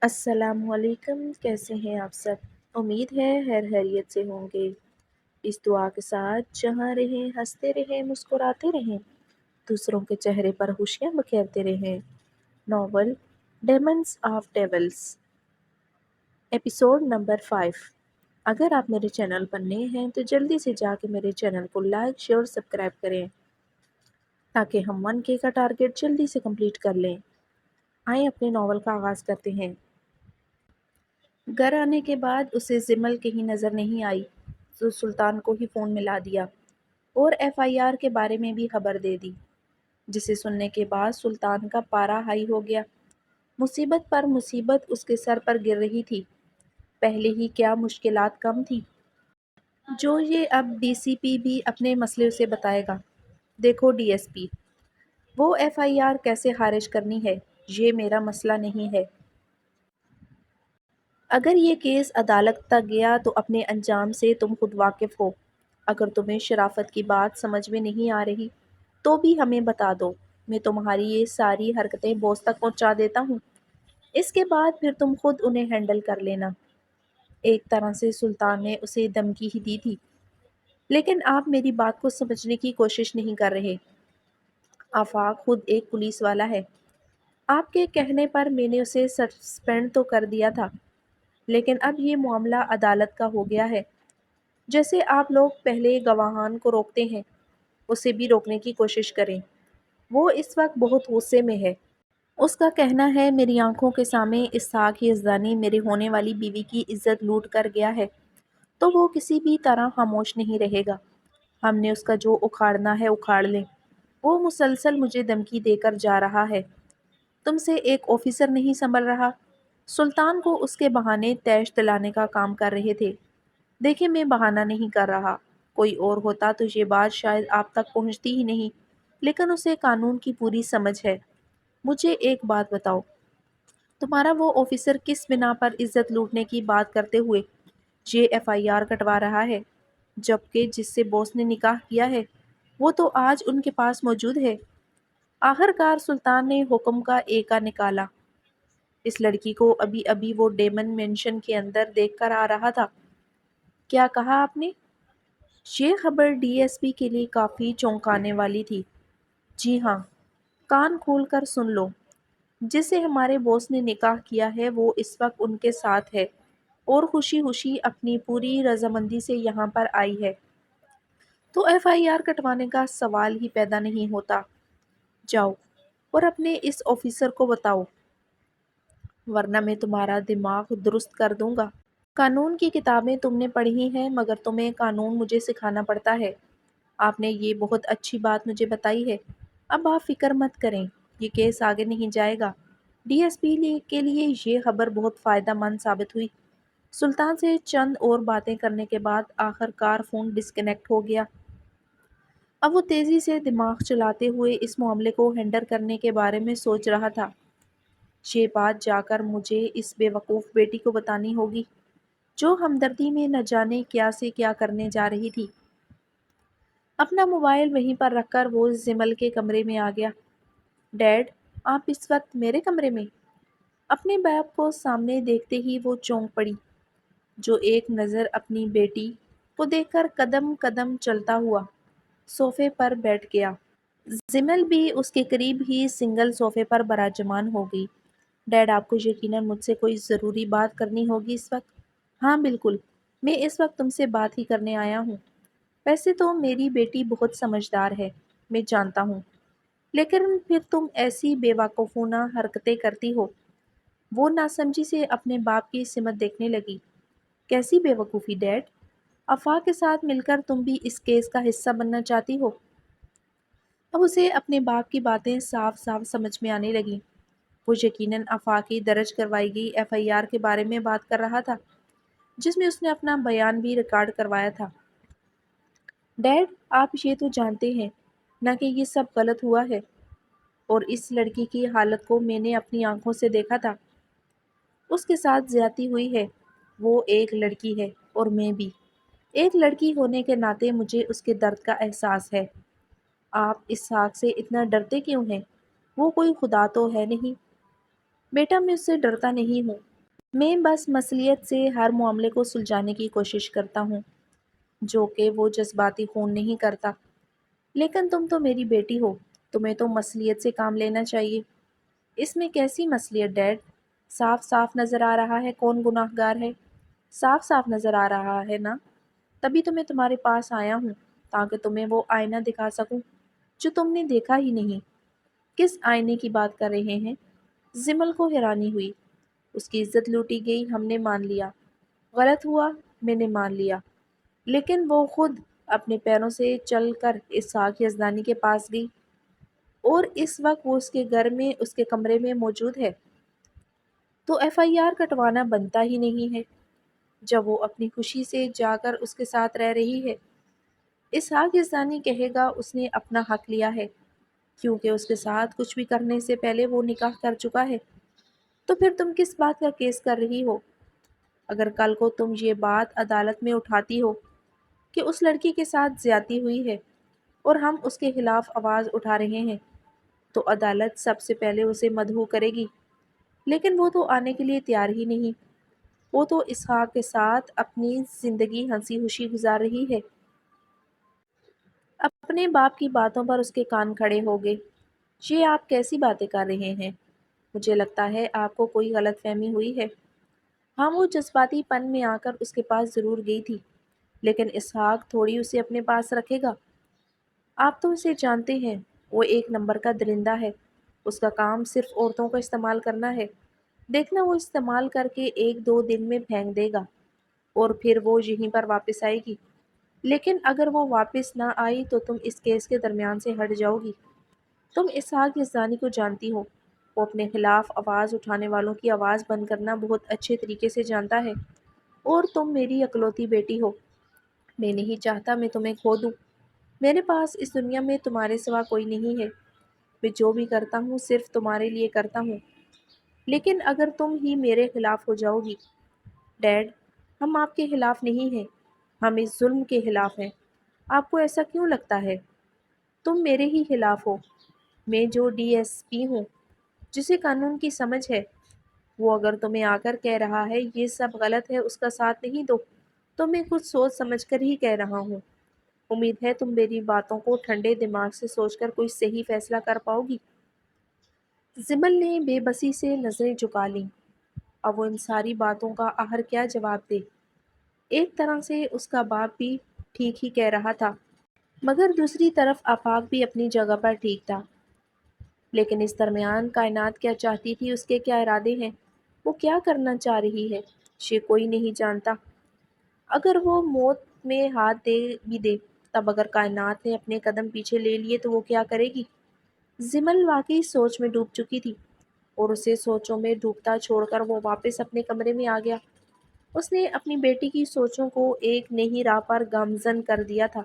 السلام علیکم، کیسے ہیں آپ سب؟ امید ہے خیریت سے ہوں گے۔ اس دعا کے ساتھ جہاں رہیں ہنستے رہیں مسکراتے رہیں، دوسروں کے چہرے پر خوشیاں بکھیرتے رہیں۔ Novel demons of devil's, episode number 5۔ اگر آپ میرے چینل پر نئے ہیں تو جلدی سے جا کے میرے چینل کو لائک شیئر اور سبسکرائب کریں تاکہ ہم 1K کا ٹارگٹ جلدی سے کمپلیٹ کر لیں۔ آئیں اپنے ناول کا آغاز کرتے ہیں۔ گھر آنے کے بعد اسے زمل کہیں نظر نہیں آئی تو سلطان کو ہی فون ملا دیا اور FIR کے بارے میں بھی خبر دے دی، جسے سننے کے بعد سلطان کا پارا ہائی ہو گیا۔ مصیبت پر مصیبت اس کے سر پر گر رہی تھی۔ پہلے ہی کیا مشکلات کم تھی جو یہ اب DCP بھی اپنے مسئلے اسے بتائے گا۔ دیکھو DSP، وہ FIR کیسے خارج کرنی ہے یہ میرا مسئلہ نہیں ہے۔ اگر یہ کیس عدالت تک گیا تو اپنے انجام سے تم خود واقف ہو۔ اگر تمہیں شرافت کی بات سمجھ میں نہیں آ رہی تو بھی ہمیں بتا دو، میں تمہاری یہ ساری حرکتیں باس تک پہنچا دیتا ہوں۔ اس کے بعد پھر تم خود انہیں ہینڈل کر لینا۔ ایک طرح سے سلطان نے اسے دھمکی ہی دی تھی، لیکن آپ میری بات کو سمجھنے کی کوشش نہیں کر رہے۔ آفاق خود ایک پولیس والا ہے۔ آپ کے کہنے پر میں نے اسے سسپینڈ تو کر دیا تھا، لیکن اب یہ معاملہ عدالت کا ہو گیا ہے۔ جیسے آپ لوگ پہلے گواہان کو روکتے ہیں، اسے بھی روکنے کی کوشش کریں۔ وہ اس وقت بہت غصے میں ہے۔ اس کا کہنا ہے میری آنکھوں کے سامنے اسحاق یزدانی میرے ہونے والی بیوی کی عزت لوٹ کر گیا ہے، تو وہ کسی بھی طرح خاموش نہیں رہے گا۔ ہم نے اس کا جو اکھاڑنا ہے اکھاڑ لیں۔ وہ مسلسل مجھے دھمکی دے کر جا رہا ہے۔ تم سے ایک آفیسر نہیں سنبھل رہا۔ سلطان کو اس کے بہانے تیش دلانے کا کام کر رہے تھے۔ دیکھیں میں بہانہ نہیں کر رہا، کوئی اور ہوتا تو یہ بات شاید آپ تک پہنچتی ہی نہیں، لیکن اسے قانون کی پوری سمجھ ہے۔ مجھے ایک بات بتاؤ، تمہارا وہ آفیسر کس بنا پر عزت لوٹنے کی بات کرتے ہوئے یہ FIR کٹوا رہا ہے، جبکہ جس سے باس نے نکاح کیا ہے وہ تو آج ان کے پاس موجود ہے؟ آخرکار سلطان نے حکم کا ایکا نکالا۔ اس لڑکی کو ابھی ابھی وہ ڈیمن مینشن کے اندر دیکھ کر آ رہا تھا۔ کیا کہا آپ نے؟ یہ خبر DSP کے لیے کافی چونکانے والی تھی۔ جی ہاں، کان کھول کر سن لو، جسے ہمارے باس نے نکاح کیا ہے وہ اس وقت ان کے ساتھ ہے اور خوشی خوشی اپنی پوری رضامندی سے یہاں پر آئی ہے، تو FIR کٹوانے کا سوال ہی پیدا نہیں ہوتا۔ جاؤ اور اپنے اس آفیسر کو بتاؤ، ورنہ میں تمہارا دماغ درست کر دوں گا۔ قانون کی کتابیں تم نے پڑھی ہیں مگر تمہیں قانون مجھے سکھانا پڑتا ہے۔ آپ نے یہ بہت اچھی بات مجھے بتائی ہے۔ اب آپ فکر مت کریں، یہ کیس آگے نہیں جائے گا۔ DSP کے لیے یہ خبر بہت فائدہ مند ثابت ہوئی۔ سلطان سے چند اور باتیں کرنے کے بعد آخرکار فون ڈسکنیکٹ ہو گیا۔ اب وہ تیزی سے دماغ چلاتے ہوئے اس معاملے کو ہینڈل کرنے کے بارے میں سوچ رہا تھا۔ یہ بات جا کر مجھے اس بے وقوف بیٹی کو بتانی ہوگی جو ہمدردی میں نہ جانے کیا سے کیا کرنے جا رہی تھی۔ اپنا موبائل وہیں پر رکھ کر وہ زمل کے کمرے میں آ گیا۔ ڈیڈ، آپ اس وقت میرے کمرے میں؟ اپنے باپ کو سامنے دیکھتے ہی وہ چونک پڑی، جو ایک نظر اپنی بیٹی کو دیکھ کر قدم قدم چلتا ہوا صوفے پر بیٹھ گیا۔ زمل بھی اس کے قریب ہی سنگل صوفے پر براجمان ہو گئی۔ ڈیڈ، آپ کو یقیناً مجھ سے کوئی ضروری بات کرنی ہوگی اس وقت۔ ہاں بالکل، میں اس وقت تم سے بات ہی کرنے آیا ہوں۔ ویسے تو میری بیٹی بہت سمجھدار ہے، میں جانتا ہوں، لیکن پھر تم ایسی بے وقوفانہ حرکتیں کرتی ہو۔ وہ ناسمجھی سے اپنے باپ کی سمت دیکھنے لگی۔ کیسی بے وقوفی ڈیڈ؟ آفاق کے ساتھ مل کر تم بھی اس کیس کا حصہ بننا چاہتی ہو؟ اب اسے اپنے باپ کی باتیں صاف صاف سمجھ میں آنے لگیں۔ وہ یقیناً آفاق کی درج کروائی گئی FIR کے بارے میں بات کر رہا تھا، جس میں اس نے اپنا بیان بھی ریکارڈ کروایا تھا۔ ڈیڈ، آپ یہ تو جانتے ہیں نہ کہ یہ سب غلط ہوا ہے، اور اس لڑکی کی حالت کو میں نے اپنی آنکھوں سے دیکھا تھا۔ اس کے ساتھ زیادتی ہوئی ہے۔ وہ ایک لڑکی ہے اور میں بھی ایک لڑکی ہونے کے ناطے مجھے اس کے درد کا احساس ہے۔ آپ اسحاق سے اتنا ڈرتے کیوں ہیں؟ وہ کوئی خدا تو ہے نہیں۔ بیٹا، میں اس سے ڈرتا نہیں ہوں، میں بس مصلیت سے ہر معاملے کو سلجھانے کی کوشش کرتا ہوں، جو کہ وہ جذباتی خون نہیں کرتا۔ لیکن تم تو میری بیٹی ہو، تمہیں تو مصلیت سے کام لینا چاہیے۔ اس میں کیسی مصلیت ڈیڈ؟ صاف صاف نظر آ رہا ہے کون گناہ گار ہے۔ صاف صاف نظر آ رہا ہے نا؟ تبھی تو میں تمہارے پاس آیا ہوں، تاکہ تمہیں وہ آئینہ دکھا سکوں جو تم نے دیکھا ہی نہیں۔ کس آئینے کی بات کر رہے ہیں؟ زمل کو حیرانی ہوئی۔ اس کی عزت لوٹی گئی، ہم نے مان لیا۔ غلط ہوا، میں نے مان لیا۔ لیکن وہ خود اپنے پیروں سے چل کر اسحاق یزدانی کے پاس گئی، اور اس وقت وہ اس کے گھر میں اس کے کمرے میں موجود ہے۔ تو ایف آئی آر کٹوانا بنتا ہی نہیں ہے، جب وہ اپنی خوشی سے جا کر اس کے ساتھ رہ رہی ہے۔ اسحاق یزدانی کہے گا اس نے اپنا حق لیا ہے، کیونکہ اس کے ساتھ کچھ بھی کرنے سے پہلے وہ نکاح کر چکا ہے۔ تو پھر تم کس بات کا کیس کر رہی ہو؟ اگر کل کو تم یہ بات عدالت میں اٹھاتی ہو کہ اس لڑکی کے ساتھ زیادتی ہوئی ہے اور ہم اس کے خلاف آواز اٹھا رہے ہیں، تو عدالت سب سے پہلے اسے مدعو کرے گی۔ لیکن وہ تو آنے کے لیے تیار ہی نہیں۔ وہ تو اسحاق کے ساتھ اپنی زندگی ہنسی خوشی گزار رہی ہے۔ اپنے باپ کی باتوں پر اس کے کان کھڑے ہو گئے۔ یہ آپ کیسی باتیں کر رہے ہیں؟ مجھے لگتا ہے آپ کو کوئی غلط فہمی ہوئی ہے۔ ہاں، وہ جذباتی پن میں آ کر اس کے پاس ضرور گئی تھی، لیکن اسحاق تھوڑی اسے اپنے پاس رکھے گا۔ آپ تو اسے جانتے ہیں، وہ ایک نمبر کا درندہ ہے۔ اس کا کام صرف عورتوں کا استعمال کرنا ہے۔ دیکھنا وہ استعمال کر کے ایک دو دن میں پھینک دے گا، اور پھر وہ یہیں پر واپس آئے گی۔ لیکن اگر وہ واپس نہ آئی تو تم اس کیس کے درمیان سے ہٹ جاؤ گی۔ تم اسحاق یزدانی کو جانتی ہو، وہ اپنے خلاف آواز اٹھانے والوں کی آواز بند کرنا بہت اچھے طریقے سے جانتا ہے، اور تم میری اکلوتی بیٹی ہو۔ میں نہیں چاہتا میں تمہیں کھو دوں۔ میرے پاس اس دنیا میں تمہارے سوا کوئی نہیں ہے۔ میں جو بھی کرتا ہوں صرف تمہارے لیے کرتا ہوں۔ لیکن اگر تم ہی میرے خلاف ہو جاؤ گی۔ ڈیڈ، ہم آپ کے خلاف نہیں ہیں، ہم اس ظلم کے خلاف ہیں۔ آپ کو ایسا کیوں لگتا ہے؟ تم میرے ہی خلاف ہو۔ میں جو ڈی ایس پی ہوں، جسے قانون کی سمجھ ہے، وہ اگر تمہیں آ کر کہہ رہا ہے یہ سب غلط ہے، اس کا ساتھ نہیں دو، تو میں کچھ سوچ سمجھ کر ہی کہہ رہا ہوں۔ امید ہے تم میری باتوں کو ٹھنڈے دماغ سے سوچ کر کوئی صحیح فیصلہ کر پاؤ گی۔ زمل نے بے بسی سے نظریں جھکا لیں۔ اب وہ ان ساری باتوں کا آخر کیا جواب دے؟ ایک طرح سے اس کا باپ بھی ٹھیک ہی کہہ رہا تھا، مگر دوسری طرف آفاق بھی اپنی جگہ پر ٹھیک تھا۔ لیکن اس درمیان کائنات کیا چاہتی تھی، اس کے کیا ارادے ہیں، وہ کیا کرنا چاہ رہی ہے، یہ کوئی نہیں جانتا۔ اگر وہ موت میں ہاتھ دے بھی دے، تب اگر کائنات نے اپنے قدم پیچھے لے لیے تو وہ کیا کرے گی؟ زمل واقعی سوچ میں ڈوب چکی تھی، اور اسے سوچوں میں ڈوبتا چھوڑ کر وہ واپس اپنے کمرے میں آ گیا۔ اس نے اپنی بیٹی کی سوچوں کو ایک نئی راہ پر گامزن کر دیا تھا۔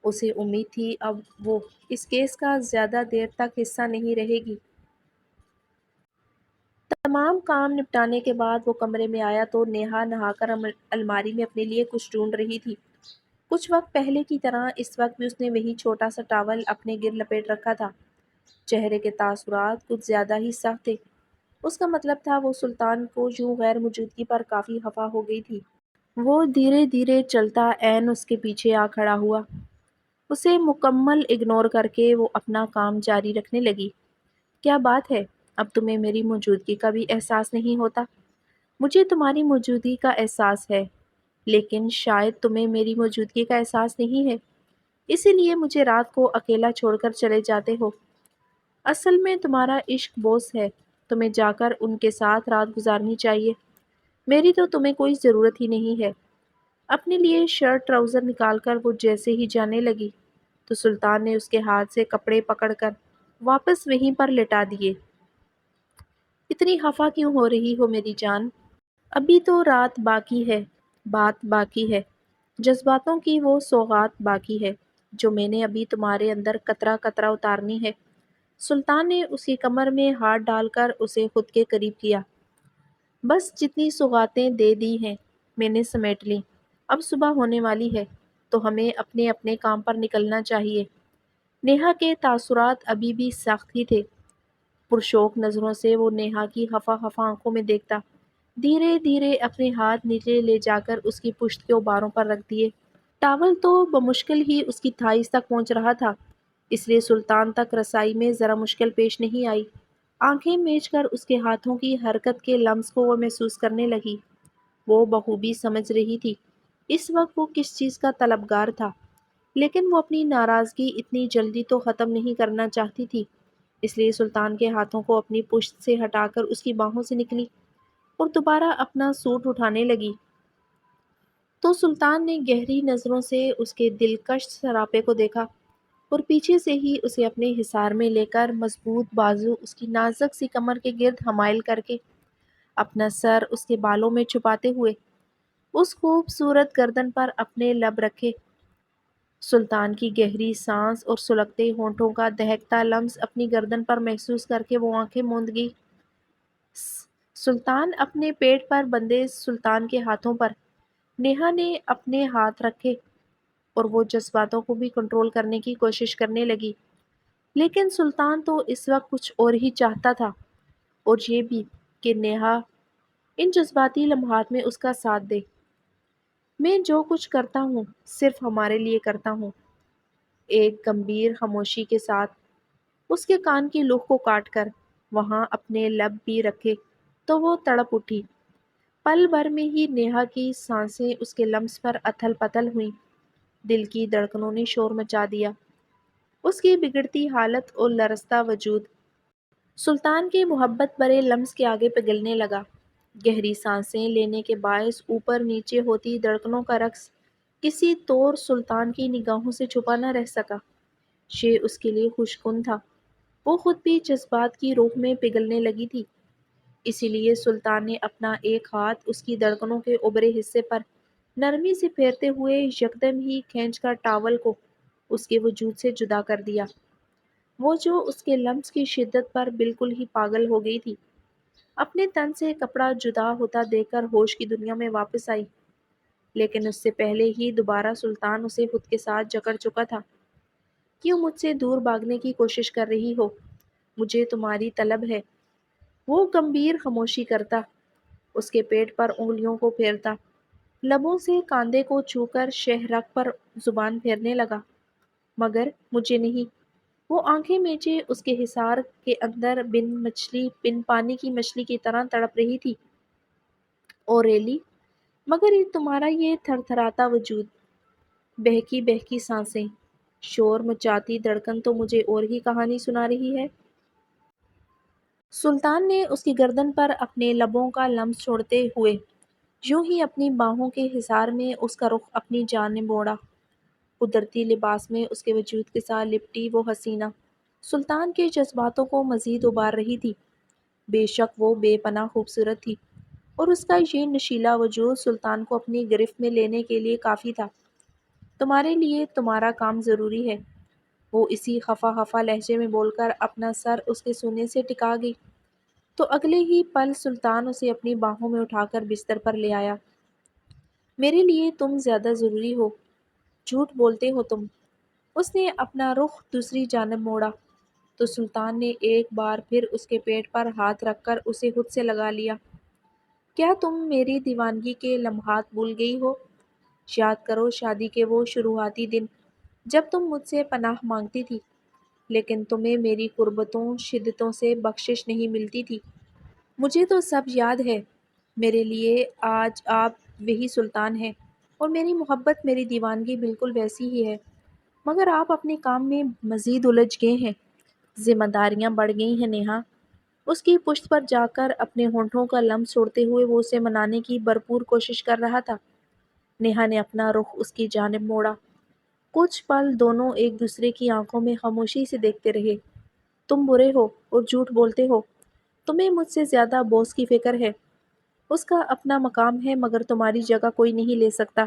اسے امید تھی اب وہ اس کیس کا زیادہ دیر تک حصہ نہیں رہے گی۔ تمام کام نپٹانے کے بعد وہ کمرے میں آیا تو نیہا نہا کر الماری میں اپنے لیے کچھ ڈھونڈ رہی تھی۔ کچھ وقت پہلے کی طرح اس وقت بھی اس نے وہی چھوٹا سا ٹاول اپنے گر لپیٹ رکھا تھا۔ چہرے کے تاثرات کچھ زیادہ ہی سخت تھے۔ اس کا مطلب تھا وہ سلطان کو یوں غیر موجودگی پر کافی خفا ہو گئی تھی۔ وہ دھیرے دھیرے چلتا عین اس کے پیچھے آ کھڑا ہوا۔ اسے مکمل اگنور کر کے وہ اپنا کام جاری رکھنے لگی۔ کیا بات ہے، اب تمہیں میری موجودگی کا بھی احساس نہیں ہوتا؟ مجھے تمہاری موجودگی کا احساس ہے، لیکن شاید تمہیں میری موجودگی کا احساس نہیں ہے، اسی لیے مجھے رات کو اکیلا چھوڑ کر چلے جاتے ہو۔ اصل میں تمہارا عشق بوس ہے، تمہیں جا کر ان کے ساتھ رات گزارنی چاہیے۔ میری تو تمہیں کوئی ضرورت ہی نہیں ہے۔ اپنے لیے شرٹ ٹراؤزر نکال کر وہ جیسے ہی جانے لگی تو سلطان نے اس کے ہاتھ سے کپڑے پکڑ کر واپس وہیں پر لٹا دیے۔ اتنی خفا کیوں ہو رہی ہو میری جان؟ ابھی تو رات باقی ہے، بات باقی ہے، جذباتوں کی وہ سوغات باقی ہے جو میں نے ابھی تمہارے اندر قطرہ قطرہ اتارنی ہے۔ سلطان نے اس کی کمر میں ہاتھ ڈال کر اسے خود کے قریب کیا۔ بس جتنی سوغاتیں دے دی ہیں میں نے سمیٹ لیں، اب صبح ہونے والی ہے تو ہمیں اپنے اپنے کام پر نکلنا چاہیے۔ نیہا کے تاثرات ابھی بھی سخت ہی تھے۔ پرشوق نظروں سے وہ نیہا کی خفا خفا آنکھوں میں دیکھتا۔ دھیرے دھیرے اپنے ہاتھ نیچے لے جا کر اس کی پشت کے اوباروں پر رکھ دیے۔ ٹاول تو بمشکل ہی اس کی تھائیز تک پہنچ رہا تھا، اس لیے سلطان تک رسائی میں ذرا مشکل پیش نہیں آئی۔ آنکھیں میچ کر اس کے ہاتھوں کی حرکت کے لمس کو وہ محسوس کرنے لگی۔ وہ بخوبی سمجھ رہی تھی اس وقت وہ کس چیز کا طلبگار تھا، لیکن وہ اپنی ناراضگی اتنی جلدی تو ختم نہیں کرنا چاہتی تھی، اس لیے سلطان کے ہاتھوں کو اپنی پشت سے ہٹا کر اس کی باہوں سے نکلی اور دوبارہ اپنا سوٹ اٹھانے لگی تو سلطان نے گہری نظروں سے اس کے دلکش سراپے کو دیکھا اور پیچھے سے ہی اسے اپنے حصار میں لے کر مضبوط بازو اس کی نازک سی کمر کے گرد حمائل کر کے اپنا سر اس کے بالوں میں چھپاتے ہوئے اس خوبصورت گردن پر اپنے لب رکھے۔ سلطان کی گہری سانس اور سلگتے ہونٹوں کا دہکتا لمس اپنی گردن پر محسوس کر کے وہ آنکھیں موند گئی۔ سلطان اپنے پیٹ پر بندھے سلطان کے ہاتھوں پر نیہا نے اپنے ہاتھ رکھے اور وہ جذباتوں کو بھی کنٹرول کرنے کی کوشش کرنے لگی، لیکن سلطان تو اس وقت کچھ اور ہی چاہتا تھا، اور یہ بھی کہ نیہا ان جذباتی لمحات میں اس کا ساتھ دے۔ میں جو کچھ کرتا ہوں صرف ہمارے لیے کرتا ہوں، ایک گمبھیر خاموشی کے ساتھ اس کے کان کی لوح کو کاٹ کر وہاں اپنے لب بھی رکھے تو وہ تڑپ اٹھی۔ پل بھر میں ہی نیہا کی سانسیں اس کے لمس پر اتھل پتھل ہوئیں، دل کی دھڑکنوں نے شور مچا دیا، اس کی بگڑتی حالت اور لرزتا وجود سلطان کے محبت بھرے لمس کے آگے پگھلنے لگا۔ گہری سانسیں لینے کے باعث اوپر نیچے ہوتی دھڑکنوں کا رقص کسی طور سلطان کی نگاہوں سے چھپا نہ رہ سکا۔ یہ اس کے لیے خوش کن تھا، وہ خود بھی جذبات کی روح میں پگھلنے لگی تھی، اسی لیے سلطان نے اپنا ایک ہاتھ اس کی دھڑکنوں کے اوپرے حصے پر نرمی سے پھیرتے ہوئے یکدم ہی کھینچ کر ٹاول کو اس کے وجود سے جدا کر دیا۔ وہ جو اس کے لمس کی شدت پر بالکل ہی پاگل ہو گئی تھی، اپنے تن سے کپڑا جدا ہوتا دیکھ کر ہوش کی دنیا میں واپس آئی، لیکن اس سے پہلے ہی دوبارہ سلطان اسے خود کے ساتھ جکڑ چکا تھا۔ کیوں مجھ سے دور بھاگنے کی کوشش کر رہی ہو؟ مجھے تمہاری طلب ہے۔ وہ گمبھیر خاموشی کرتا، اس کے پیٹ پر انگلیوں کو پھیرتا، لبوں سے کاندھے کو چھو کر شہرک پر زبان پھیرنے لگا۔ مگر مجھے نہیں۔ وہ آنکھیں میچے اس کے حصار کے اندر بن پانی کی مچھلی کی طرح تڑپ رہی تھی۔ او ریلی، مگر تمہارا یہ تھر تھراتا وجود، بہکی بہکی سانسیں، شور مچاتی دھڑکن تو مجھے اور ہی کہانی سنا رہی ہے۔ سلطان نے اس کی گردن پر اپنے لبوں کا لمس چھوڑتے ہوئے یوں ہی اپنی باہوں کے حصار میں اس کا رخ اپنی جانب موڑا۔ قدرتی لباس میں اس کے وجود کے ساتھ لپٹی وہ حسینہ سلطان کے جذباتوں کو مزید ابار رہی تھی۔ بے شک وہ بے پناہ خوبصورت تھی، اور اس کا یہ نشیلا وجود سلطان کو اپنی گرفت میں لینے کے لیے کافی تھا۔ تمہارے لیے تمہارا کام ضروری ہے، وہ اسی خفا خفا لہجے میں بول کر اپنا سر اس کے سونے سے ٹکا گئی تو اگلے ہی پل سلطان اسے اپنی باہوں میں اٹھا کر بستر پر لے آیا۔ میرے لیے تم زیادہ ضروری ہو، جھوٹ بولتے ہو تم۔ اس نے اپنا رخ دوسری جانب موڑا تو سلطان نے ایک بار پھر اس کے پیٹ پر ہاتھ رکھ کر اسے خود سے لگا لیا۔ کیا تم میری دیوانگی کے لمحات بھول گئی ہو؟ یاد کرو شادی کے وہ شروعاتی دن جب تم مجھ سے پناہ مانگتی تھی، لیکن تمہیں میری قربتوں شدتوں سے بخشش نہیں ملتی تھی۔ مجھے تو سب یاد ہے۔ میرے لیے آج آپ وہی سلطان ہیں، اور میری محبت میری دیوانگی بالکل ویسی ہی ہے، مگر آپ اپنے کام میں مزید الجھ گئے ہیں، ذمہ داریاں بڑھ گئی ہیں نیہا۔ اس کی پشت پر جا کر اپنے ہونٹوں کا لمس چھوڑتے ہوئے وہ اسے منانے کی بھرپور کوشش کر رہا تھا۔ نیہا نے اپنا رخ اس کی جانب موڑا۔ کچھ پل دونوں ایک دوسرے کی آنکھوں میں خاموشی سے دیکھتے رہے۔ تم برے ہو اور جھوٹ بولتے ہو، تمہیں مجھ سے زیادہ بوس کی فکر ہے، اس کا اپنا مقام ہے مگر تمہاری جگہ کوئی نہیں لے سکتا۔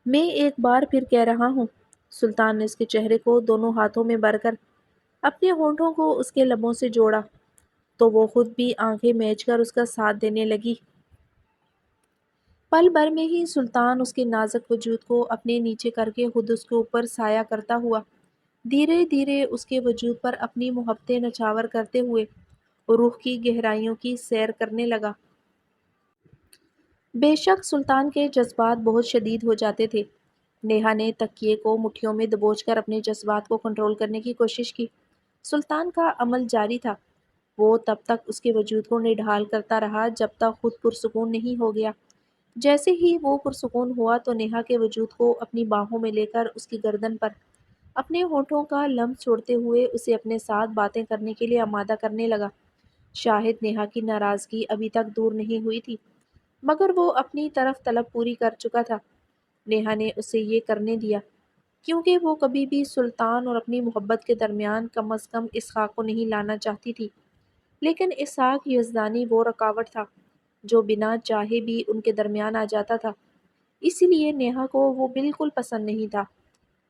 میں ایک بار پھر کہہ رہا ہوں۔ سلطان نے اس کے چہرے کو دونوں ہاتھوں میں بھر کر اپنے ہونٹوں کو اس کے لبوں سے جوڑا تو وہ خود بھی آنکھیں میچ کر اس کا ساتھ دینے لگی۔ پل بھر میں ہی سلطان اس کے نازک وجود کو اپنے نیچے کر کے خود اس کے اوپر سایہ کرتا ہوا دھیرے دھیرے اس کے وجود پر اپنی محبتیں نچھاور کرتے ہوئے روح کی گہرائیوں کی سیر کرنے لگا۔ بے شک سلطان کے جذبات بہت شدید ہو جاتے تھے۔ نیہا نے تکیے کو مٹھیوں میں دبوچ کر اپنے جذبات کو کنٹرول کرنے کی کوشش کی۔ سلطان کا عمل جاری تھا۔ وہ تب تک اس کے وجود کو نڈھال کرتا رہا جب تک خود پرسکون نہیں ہو گیا۔ جیسے ہی وہ پرسکون ہوا تو نیہا کے وجود کو اپنی باہوں میں لے کر اس کی گردن پر اپنے ہونٹوں کا لمس چھوڑتے ہوئے اسے اپنے ساتھ باتیں کرنے کے لیے آمادہ کرنے لگا۔ شاہد نیہا کی ناراضگی ابھی تک دور نہیں ہوئی تھی، مگر وہ اپنی طرف طلب پوری کر چکا تھا۔ نیہا نے اسے یہ کرنے دیا کیونکہ وہ کبھی بھی سلطان اور اپنی محبت کے درمیان کم از کم اسحاق کو نہیں لانا چاہتی تھی۔ لیکن اسحاق یزدانی وہ رکاوٹ تھا جو بنا چاہے بھی ان کے درمیان آ جاتا تھا۔ اسی لیے نیہا کو وہ بالکل پسند نہیں تھا۔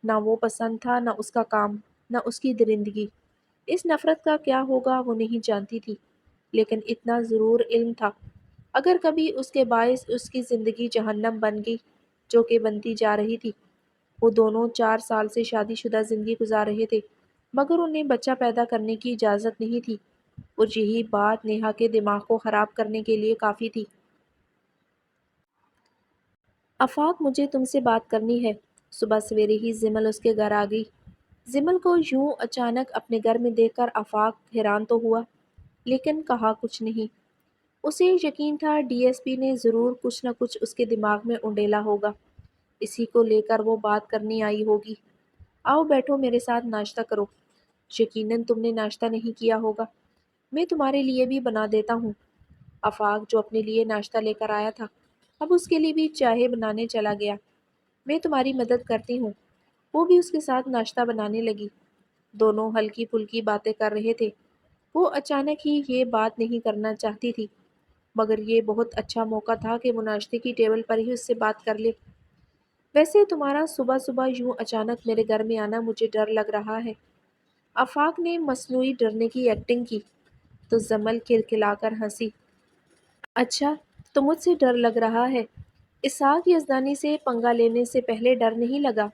نہ وہ پسند تھا، نہ اس کا کام، نہ اس کی درندگی۔ اس نفرت کا کیا ہوگا وہ نہیں جانتی تھی، لیکن اتنا ضرور علم تھا، اگر کبھی اس کے باعث اس کی زندگی جہنم بن گئی، جو کہ بنتی جا رہی تھی۔ وہ دونوں 4 سال سے شادی شدہ زندگی گزار رہے تھے، مگر انہیں بچہ پیدا کرنے کی اجازت نہیں تھی، اور یہی بات نیہا کے دماغ کو خراب کرنے کے لیے کافی تھی۔ آفاق، مجھے تم سے بات کرنی ہے۔ صبح سویرے ہی زمل اس کے گھر آ گئی۔ زمل کو یوں اچانک اپنے گھر میں دیکھ کر آفاق حیران تو ہوا، لیکن کہا کچھ نہیں۔ اسے یقین تھا ڈی ایس پی نے ضرور کچھ نہ کچھ اس کے دماغ میں انڈیلا ہوگا، اسی کو لے کر وہ بات کرنی آئی ہوگی۔ آؤ بیٹھو، میرے ساتھ ناشتہ کرو۔ یقیناً تم نے ناشتہ نہیں کیا ہوگا، میں تمہارے لیے بھی بنا دیتا ہوں۔ آفاق، جو اپنے لیے ناشتہ لے کر آیا تھا، اب اس کے لیے بھی چائے بنانے چلا گیا۔ میں تمہاری مدد کرتی ہوں۔ وہ بھی اس کے ساتھ ناشتہ بنانے لگی۔ دونوں ہلکی پھلکی باتیں کر رہے تھے۔ وہ اچانک ہی یہ بات نہیں کرنا چاہتی تھی، مگر یہ بہت اچھا موقع تھا کہ وہ ناشتے کی ٹیبل پر ہی اس سے بات کر لے۔ ویسے تمہارا صبح صبح یوں اچانک میرے گھر میں آنا مجھے ڈر لگ رہا ہے۔ آفاق نے مصنوعی ڈرنے کی ایکٹنگ کی تو زمل کھلکھلا کر ہنسی۔ اچھا، تو مجھ سے ڈر لگ رہا ہے؟ اسحاق یزدانی سے پنگا لینے سے پہلے ڈر نہیں لگا؟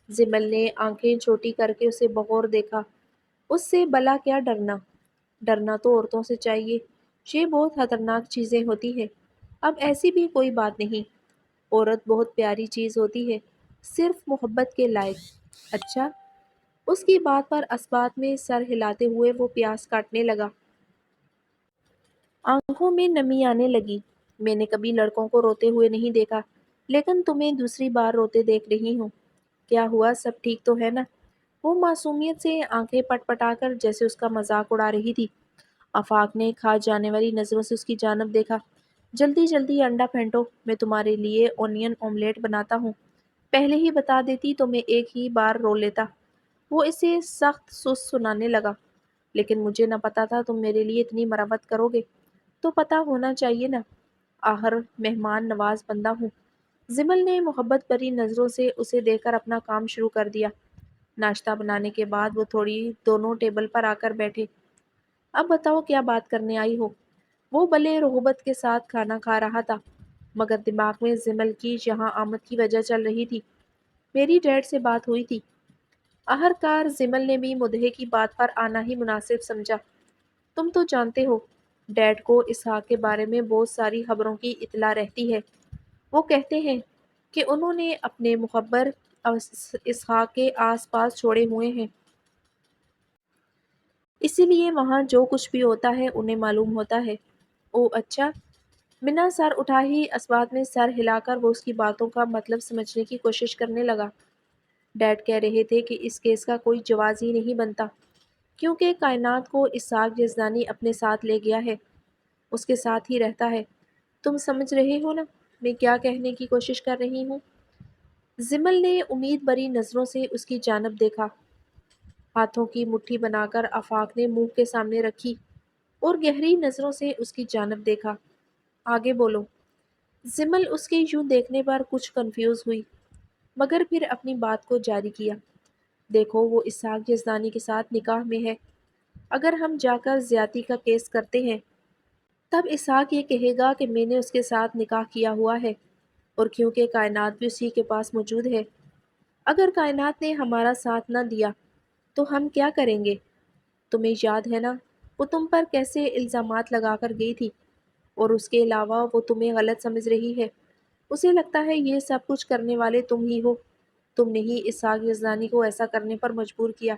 زمل نے آنکھیں چھوٹی کر کے اسے بغور دیکھا۔ اس سے بلا کیا ڈرنا؟ ڈرنا تو عورتوں سے چاہیے، یہ بہت خطرناک چیزیں ہوتی ہیں۔ اب ایسی بھی کوئی بات نہیں، عورت بہت پیاری چیز ہوتی ہے، صرف محبت کے لائق۔ اچھا؟ اس کی بات پر اثبات میں سر ہلاتے ہوئے وہ پیاز کاٹنے لگا۔ آنکھوں میں نمی آنے لگی۔ میں نے کبھی لڑکوں کو روتے ہوئے نہیں دیکھا، لیکن تمہیں دوسری بار روتے دیکھ رہی ہوں۔ کیا ہوا، سب ٹھیک تو ہے نا؟ وہ معصومیت سے آنکھیں پٹ پٹا کر جیسے اس کا مذاق اڑا رہی تھی۔ آفاق نے کھا جانے والی نظروں سے اس کی جانب دیکھا۔ جلدی جلدی انڈا پھینٹو، میں تمہارے لیے اونین آملیٹ بناتا ہوں۔ پہلے ہی بتا دیتی تو میں ایک ہی بار رو لیتا۔ وہ اسے سخت سست سنانے لگا۔ لیکن مجھے نہ پتا تھا تم میرے لیے اتنی مرمت کرو گے، تو پتا ہونا چاہیے نا، آخر مہمان نواز بندہ ہوں۔ زمل نے محبت بھری نظروں سے اسے دیکھ کر اپنا کام شروع کر دیا۔ ناشتہ بنانے کے بعد وہ تھوڑی دونوں ٹیبل پر آ کر بیٹھے۔ اب بتاؤ کیا بات کرنے آئی ہو؟ وہ بلے رغبت کے ساتھ کھانا کھا رہا تھا، مگر دماغ میں زمل کی یہاں آمد کی وجہ چل رہی تھی۔ میری ڈیڈ سے بات ہوئی تھی۔ آخرکار زمل نے بھی مدعے کی بات پر آنا ہی مناسب سمجھا۔ تم تو جانتے ہو، ڈیڈ کو اسحاق کے بارے میں بہت ساری خبروں کی اطلاع رہتی ہے۔ وہ کہتے ہیں کہ انہوں نے اپنے مخبر اسحاق کے آس پاس چھوڑے ہوئے ہیں، اسی لیے وہاں جو کچھ بھی ہوتا ہے انہیں معلوم ہوتا ہے۔ او اچھا؟ بنا سر اٹھائے اسبات میں سر ہلا کر وہ اس کی باتوں کا مطلب سمجھنے کی کوشش کرنے لگا۔ ڈیڈ کہہ رہے تھے کہ اس کیس کا کوئی جواز ہی نہیں بنتا، کیونکہ کائنات کو اسحاق یزدانی اپنے ساتھ لے گیا ہے، اس کے ساتھ ہی رہتا ہے۔ تم سمجھ رہے ہو نا میں کیا کہنے کی کوشش کر رہی ہوں؟ زمل نے امید بھری نظروں سے اس کی جانب دیکھا۔ ہاتھوں کی مٹھی بنا کر آفاق نے منہ کے سامنے رکھی اور گہری نظروں سے اس کی جانب دیکھا۔ آگے بولو۔ زمل اس کے یوں دیکھنے پر کچھ کنفیوز ہوئی، مگر پھر اپنی بات کو جاری کیا۔ دیکھو، وہ اسحاق یزدانی کے ساتھ نکاح میں ہے۔ اگر ہم جا کر زیادتی کا کیس کرتے ہیں، تب اسحاق یہ کہے گا کہ میں نے اس کے ساتھ نکاح کیا ہوا ہے، اور کیونکہ کائنات بھی اسی کے پاس موجود ہے۔ اگر کائنات نے ہمارا ساتھ نہ دیا تو ہم کیا کریں گے؟ تمہیں یاد ہے نا وہ تم پر کیسے الزامات لگا کر گئی تھی؟ اور اس کے علاوہ وہ تمہیں غلط سمجھ رہی ہے۔ اسے لگتا ہے یہ سب کچھ کرنے والے تم ہی ہو، تم نے ہی اسحاق یزدانی کو ایسا کرنے پر مجبور کیا۔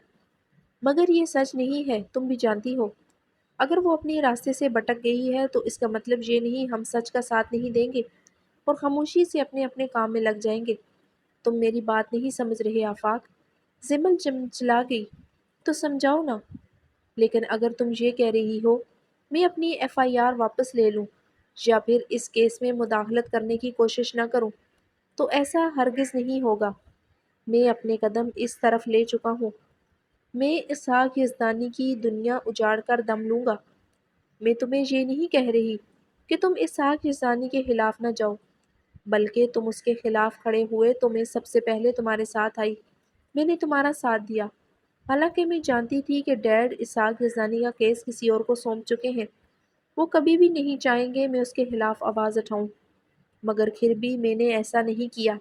مگر یہ سچ نہیں ہے، تم بھی جانتی ہو۔ اگر وہ اپنے راستے سے بھٹک گئی ہے تو اس کا مطلب یہ نہیں ہم سچ کا ساتھ نہیں دیں گے اور خاموشی سے اپنے اپنے کام میں لگ جائیں گے۔ تم میری بات نہیں سمجھ رہے آفاق، زمل چمچلا گئی۔ تو سمجھاؤ نا۔ لیکن اگر تم یہ کہہ رہی ہو میں اپنی ایف آئی آر واپس لے لوں یا پھر اس کیس میں مداخلت کرنے کی کوشش نہ کروں تو ایسا ہرگز نہیں ہوگا۔ میں اپنے قدم اس طرف لے چکا ہوں۔ میں اسحاق یزدانی کی دنیا اجاڑ کر دم لوں گا۔ میں تمہیں یہ نہیں کہہ رہی کہ تم اسحاق یزدانی کے خلاف نہ جاؤ، بلکہ تم اس کے خلاف کھڑے ہوئے تو میں سب سے پہلے تمہارے ساتھ آئی، میں نے تمہارا ساتھ دیا۔ حالانکہ میں جانتی تھی کہ ڈیڈ اسحاق یزدانی کا کیس کسی اور کو سونپ چکے ہیں، وہ کبھی بھی نہیں چاہیں گے میں اس کے خلاف آواز اٹھاؤں، مگر پھر بھی میں نے ایسا نہیں کیا۔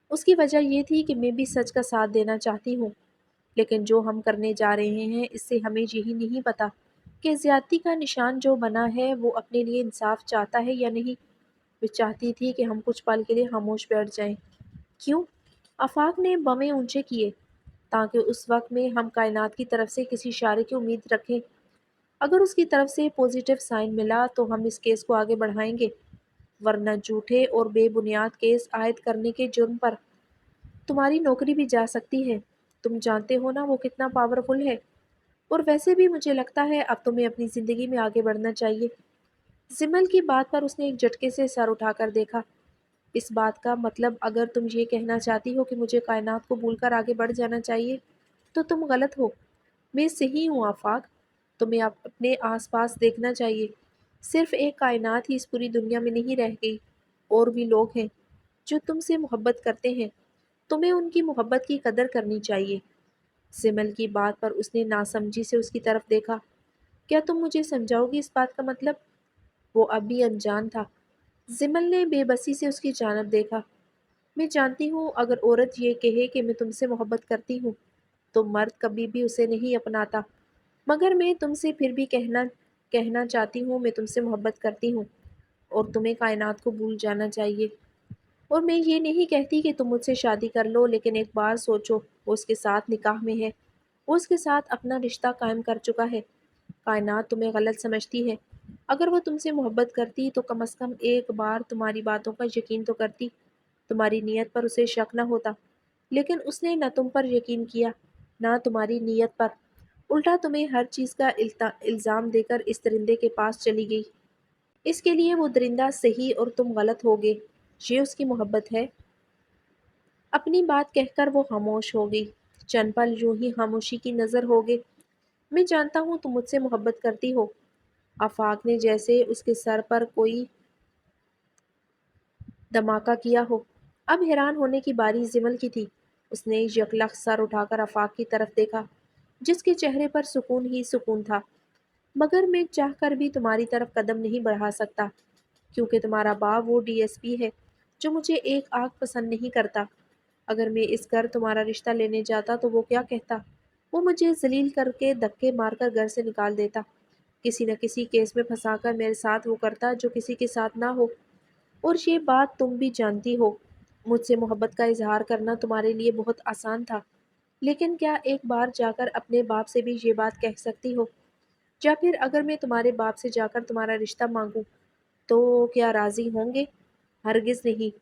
اس کی وجہ یہ تھی کہ میں بھی سچ کا ساتھ دینا چاہتی ہوں، لیکن جو ہم کرنے جا رہے ہیں اس سے ہمیں یہی نہیں پتا کہ زیادتی کا نشان جو بنا ہے وہ اپنے لیے انصاف چاہتا ہے یا نہیں۔ میں چاہتی تھی کہ ہم کچھ پل کے لیے خاموش بیٹھ جائیں۔ کیوں؟ آفاق نے بمیں اونچے کیے، تاکہ اس وقت میں ہم کائنات کی طرف سے کسی اشارے کی امید رکھیں۔ اگر اس کی طرف سے پوزیٹیو سائن ملا تو ہم اس کیس کو آگے بڑھائیں گے، ورنہ جھوٹے اور بے بنیاد کیس عائد کرنے کے جرم پر تمہاری نوکری بھی جا سکتی ہے۔ تم جانتے ہو نا وہ کتنا پاورفل ہے۔ اور ویسے بھی مجھے لگتا ہے اب تمہیں اپنی زندگی میں آگے بڑھنا چاہیے۔ زمل کی بات پر اس نے ایک جھٹکے سے سر اٹھا کر دیکھا۔ اس بات کا مطلب اگر تم یہ کہنا چاہتی ہو کہ مجھے کائنات کو بھول کر آگے بڑھ جانا چاہیے تو تم غلط ہو۔ میں صحیح ہوں آفاق، تمہیں اپنے آس پاس دیکھنا چاہیے۔ صرف ایک کائنات ہی اس پوری دنیا میں نہیں رہ گئی، اور بھی لوگ ہیں جو تم سے محبت کرتے ہیں، تمہیں ان کی محبت کی قدر کرنی چاہیے۔ زمل کی بات پر اس نے ناسمجھی سے اس کی طرف دیکھا۔ کیا تم مجھے سمجھاؤ گی اس بات کا مطلب؟ وہ اب بھی انجان تھا۔ زمل نے بے بسی سے اس کی جانب دیکھا۔ میں جانتی ہوں اگر عورت یہ کہے کہ میں تم سے محبت کرتی ہوں تو مرد کبھی بھی اسے نہیں اپناتا، مگر میں تم سے پھر بھی کہنا چاہتی ہوں میں تم سے محبت کرتی ہوں اور تمہیں کائنات کو بھول جانا چاہیے۔ اور میں یہ نہیں کہتی کہ تم مجھ سے شادی کر لو، لیکن ایک بار سوچو، وہ اس کے ساتھ نکاح میں ہے، وہ اس کے ساتھ اپنا رشتہ قائم کر چکا ہے۔ کائنات تمہیں غلط سمجھتی ہے۔ اگر وہ تم سے محبت کرتی تو کم از کم ایک بار تمہاری باتوں کا یقین تو کرتی، تمہاری نیت پر اسے شک نہ ہوتا۔ لیکن اس نے نہ تم پر یقین کیا نہ تمہاری نیت پر، الٹا تمہیں ہر چیز کا الزام دے کر اس درندے کے پاس چلی گئی۔ اس کے لیے وہ درندہ صحیح اور تم غلط ہوگے۔ یہ اس کی محبت ہے۔ اپنی بات کہہ کر وہ خاموش ہو گئی۔ چند پل یوں ہی خاموشی کی نظر ہو گئے۔ میں جانتا ہوں تم مجھ سے محبت کرتی ہو۔ آفاق نے جیسے اس کے سر پر کوئی دھماکہ کیا ہو۔ اب حیران ہونے کی باری زمل کی تھی۔ اس نے یکلخت سر اٹھا کر آفاق کی طرف دیکھا، جس کے چہرے پر سکون ہی سکون تھا۔ مگر میں چاہ کر بھی تمہاری طرف قدم نہیں بڑھا سکتا، کیونکہ تمہارا باپ وہ ڈی ایس پی ہے جو مجھے ایک آنکھ پسند نہیں کرتا۔ اگر میں اس گھر تمہارا رشتہ لینے جاتا تو وہ کیا کہتا؟ وہ مجھے ذلیل کر کے دھکے مار کر گھر سے نکال دیتا، کسی نہ کسی کیس میں پھنسا کر میرے ساتھ وہ کرتا جو کسی کے ساتھ نہ ہو۔ اور یہ بات تم بھی جانتی ہو۔ مجھ سے محبت کا اظہار کرنا تمہارے لیے بہت آسان تھا، لیکن کیا ایک بار جا کر اپنے باپ سے بھی یہ بات کہہ سکتی ہو؟ یا پھر اگر میں تمہارے باپ سے جا کر تمہارا رشتہ مانگوں تو کیا راضی ہوں گے؟ ہرگز نہیں۔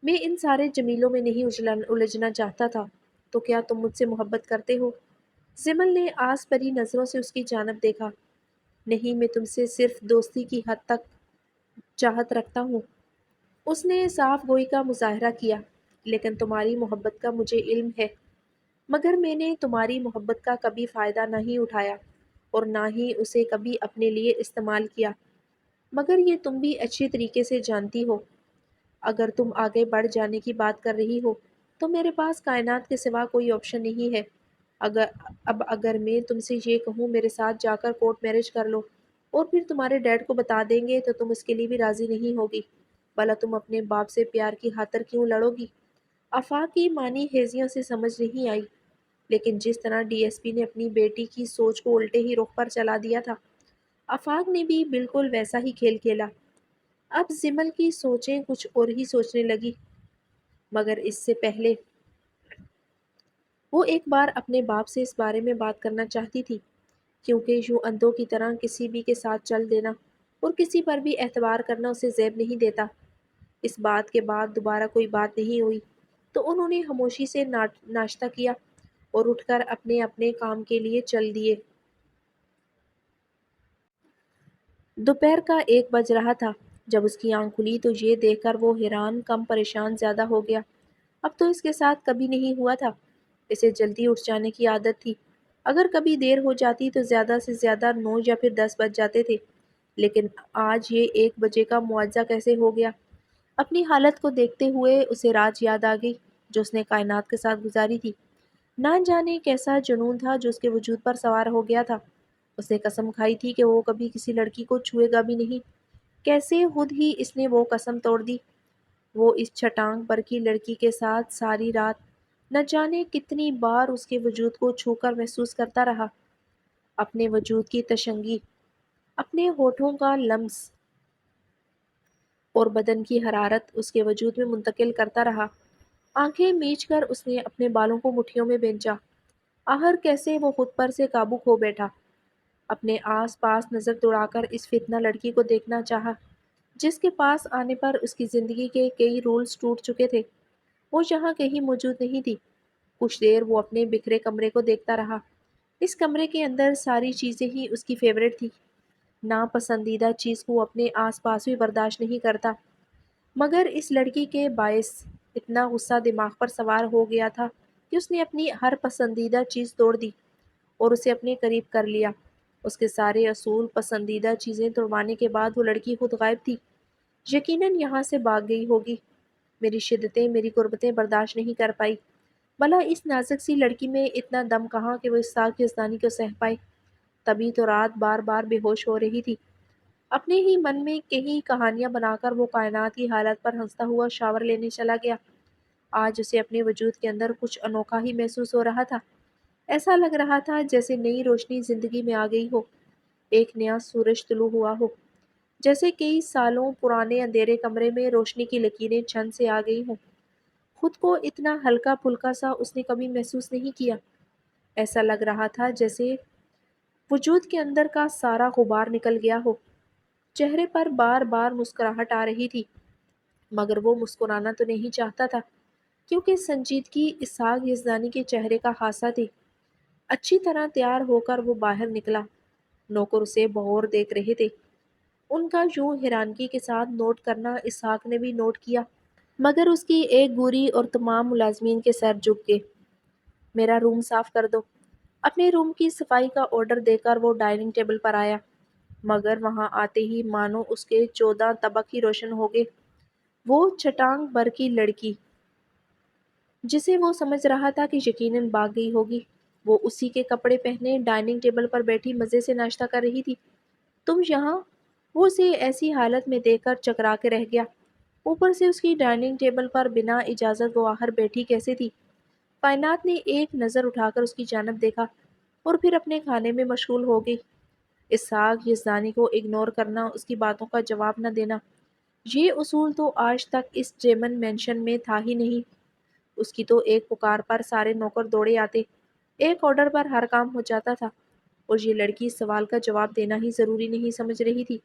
میں ان سارے جمیلوں میں نہیں الجھنا چاہتا تھا۔ تو کیا تم مجھ سے محبت کرتے ہو؟ زمل نے آس بھری نظروں سے اس کی جانب دیکھا۔ نہیں، میں تم سے صرف دوستی کی حد تک چاہت رکھتا ہوں۔ اس نے صاف گوئی کا مظاہرہ کیا۔ لیکن تمہاری محبت کا مجھے علم ہے، مگر میں نے تمہاری محبت کا کبھی فائدہ نہیں اٹھایا اور نہ ہی اسے کبھی اپنے لیے استعمال کیا۔ مگر یہ تم بھی اچھی طریقے سے جانتی ہو۔ اگر تم آگے بڑھ جانے کی بات کر رہی ہو تو میرے پاس کائنات کے سوا کوئی آپشن نہیں ہے۔ اگر میں تم سے یہ کہوں میرے ساتھ جا کر کورٹ میرج کر لو اور پھر تمہارے ڈیڈ کو بتا دیں گے تو تم اس کے لیے بھی راضی نہیں ہوگی۔ بھلا تم اپنے باپ سے پیار کی خاطر کیوں لڑو گی؟ آفاق کی معنی ہیزیوں سے سمجھ نہیں آئی، لیکن جس طرح ڈی ایس پی نے اپنی بیٹی کی سوچ کو الٹے ہی رخ پر چلا دیا تھا، آفاق نے بھی بالکل ویسا ہی کھیل کھیلا۔ اب زمل کی سوچیں کچھ اور ہی سوچنے لگی، مگر اس سے پہلے وہ ایک بار اپنے باپ سے اس بارے میں بات کرنا چاہتی تھی، کیونکہ یوں اندھوں کی طرح کسی بھی کے ساتھ چل دینا اور کسی پر بھی اعتبار کرنا اسے زیب نہیں دیتا۔ اس بات کے بعد دوبارہ کوئی بات نہیں ہوئی، تو انہوں نے خاموشی سے ناشتہ کیا اور اٹھ کر اپنے اپنے کام کے لیے چل دیے۔ دوپہر کا 1 بج رہا تھا جب اس کی آنکھ کھلی، تو یہ دیکھ کر وہ حیران کم پریشان زیادہ ہو گیا۔ اب تو اس کے ساتھ کبھی نہیں ہوا تھا۔ اسے جلدی اٹھ جانے کی عادت تھی۔ اگر کبھی دیر ہو جاتی تو زیادہ سے زیادہ 9 یا پھر 10 بج جاتے تھے، لیکن آج یہ 1 بجے کا معاوضہ کیسے ہو گیا؟ اپنی حالت کو دیکھتے ہوئے اسے رات یاد آ گئی جو اس نے کائنات کے ساتھ گزاری تھی۔ نہ جانے کیسا جنون تھا جو اس کے وجود پر سوار ہو گیا تھا۔ اس نے قسم کھائی تھی کہ وہ کبھی کسی لڑکی کو چھوئے گا بھی نہیں۔ کیسے خود ہی اس نے وہ قسم توڑ دی؟ وہ اس چھٹانگ پر کی لڑکی کے ساتھ ساری رات نہ جانے کتنی بار اس کے وجود کو چھو کر محسوس کرتا رہا، اپنے وجود کی تشنگی، اپنے ہونٹوں کا لمس اور بدن کی حرارت اس کے وجود میں منتقل کرتا رہا۔ آنکھیں میچ کر اس نے اپنے بالوں کو مٹھیوں میں بینچا۔ آخر کیسے وہ خود پر سے قابو کھو بیٹھا۔ اپنے آس پاس نظر دوڑا کر اس فتنہ لڑکی کو دیکھنا چاہا، جس کے پاس آنے پر اس کی زندگی کے کئی رولز ٹوٹ چکے تھے۔ وہ یہاں کہیں موجود نہیں تھی۔ کچھ دیر وہ اپنے بکھرے کمرے کو دیکھتا رہا۔ اس کمرے کے اندر ساری چیزیں ہی اس کی فیورٹ تھی۔ ناپسندیدہ چیز کو اپنے آس پاس بھی برداشت نہیں کرتا، مگر اس لڑکی کے باعث اتنا غصہ دماغ پر سوار ہو گیا تھا کہ اس نے اپنی ہر پسندیدہ چیز توڑ دی اور اسے اپنے قریب کر لیا۔ اس کے سارے اصول پسندیدہ چیزیں توڑوانے کے بعد وہ لڑکی خود غائب تھی، یقیناً یہاں سے بھاگ گئی ہوگی۔ میری شدتیں، میری قربتیں برداشت نہیں کر پائی۔ بھلا اس نازک سی لڑکی میں اتنا دم کہاں کہ وہ اس ساک یزدانی کو سہ پائے؟ تبھی تو رات بار بار بے ہوش ہو رہی تھی۔ اپنے ہی من میں کئی کہانیاں بنا کر وہ کائنات کی حالت پر ہنستا ہوا شاور لینے چلا گیا۔ آج اسے اپنے وجود کے اندر کچھ انوکھا ہی محسوس ہو رہا تھا۔ ایسا لگ رہا تھا جیسے نئی روشنی زندگی میں آ گئی ہو، ایک نیا سورج طلوع ہوا ہو، جیسے کئی سالوں پرانے اندھیرے کمرے میں روشنی کی لکیریں چھن سے آ گئی ہوں۔ خود کو اتنا ہلکا پھلکا سا اس نے کبھی محسوس نہیں کیا۔ ایسا لگ رہا تھا جیسے وجود کے اندر کا سارا غبار نکل گیا ہو۔ چہرے پر بار بار مسکراہٹ آ رہی تھی، مگر وہ مسکرانا تو نہیں چاہتا تھا، کیونکہ سنجیدگی اسحاق یزدانی کے چہرے کا خاصہ تھی۔ اچھی طرح تیار ہو کر وہ باہر نکلا۔ نوکر اسے بغور دیکھ رہے تھے۔ ان کا یوں حیرانگی کے ساتھ نوٹ کرنا اسحاق نے بھی نوٹ کیا، مگر اس کی ایک گوری اور تمام ملازمین کے سر جھک گئے۔ میرا روم صاف کر دو۔ اپنے روم کی صفائی کا آرڈر دے کر وہ ڈائننگ ٹیبل پر آیا، مگر وہاں آتے ہی مانو اس کے 14 طبق ہی روشن ہو گئے۔ وہ چھٹانگ بر کی لڑکی جسے وہ سمجھ رہا تھا کہ یقیناً بھاگ گئی ہوگی، وہ اسی کے کپڑے پہنے ڈائننگ ٹیبل پر بیٹھی مزے سے ناشتہ کر رہی تھی۔ تم یہاں؟ وہ اسے ایسی حالت میں دیکھ کر چکرا کے رہ گیا۔ اوپر سے اس کی ڈائننگ ٹیبل پر بنا اجازت وہ آخر بیٹھی کیسے تھی؟ کائنات نے ایک نظر اٹھا کر اس کی جانب دیکھا اور پھر اپنے کھانے میں مشغول ہو گئی۔ اسحاق یزدانی کو اگنور کرنا، اس کی باتوں کا جواب نہ دینا، یہ اصول تو آج تک اس جیمن مینشن میں تھا ہی نہیں۔ اس کی تو ایک پکار پر سارے نوکر دوڑے آتے، ایک آرڈر پر ہر کام ہو جاتا تھا، اور یہ لڑکی اس سوال کا جواب دینا ہی ضروری نہیں سمجھ رہی تھی۔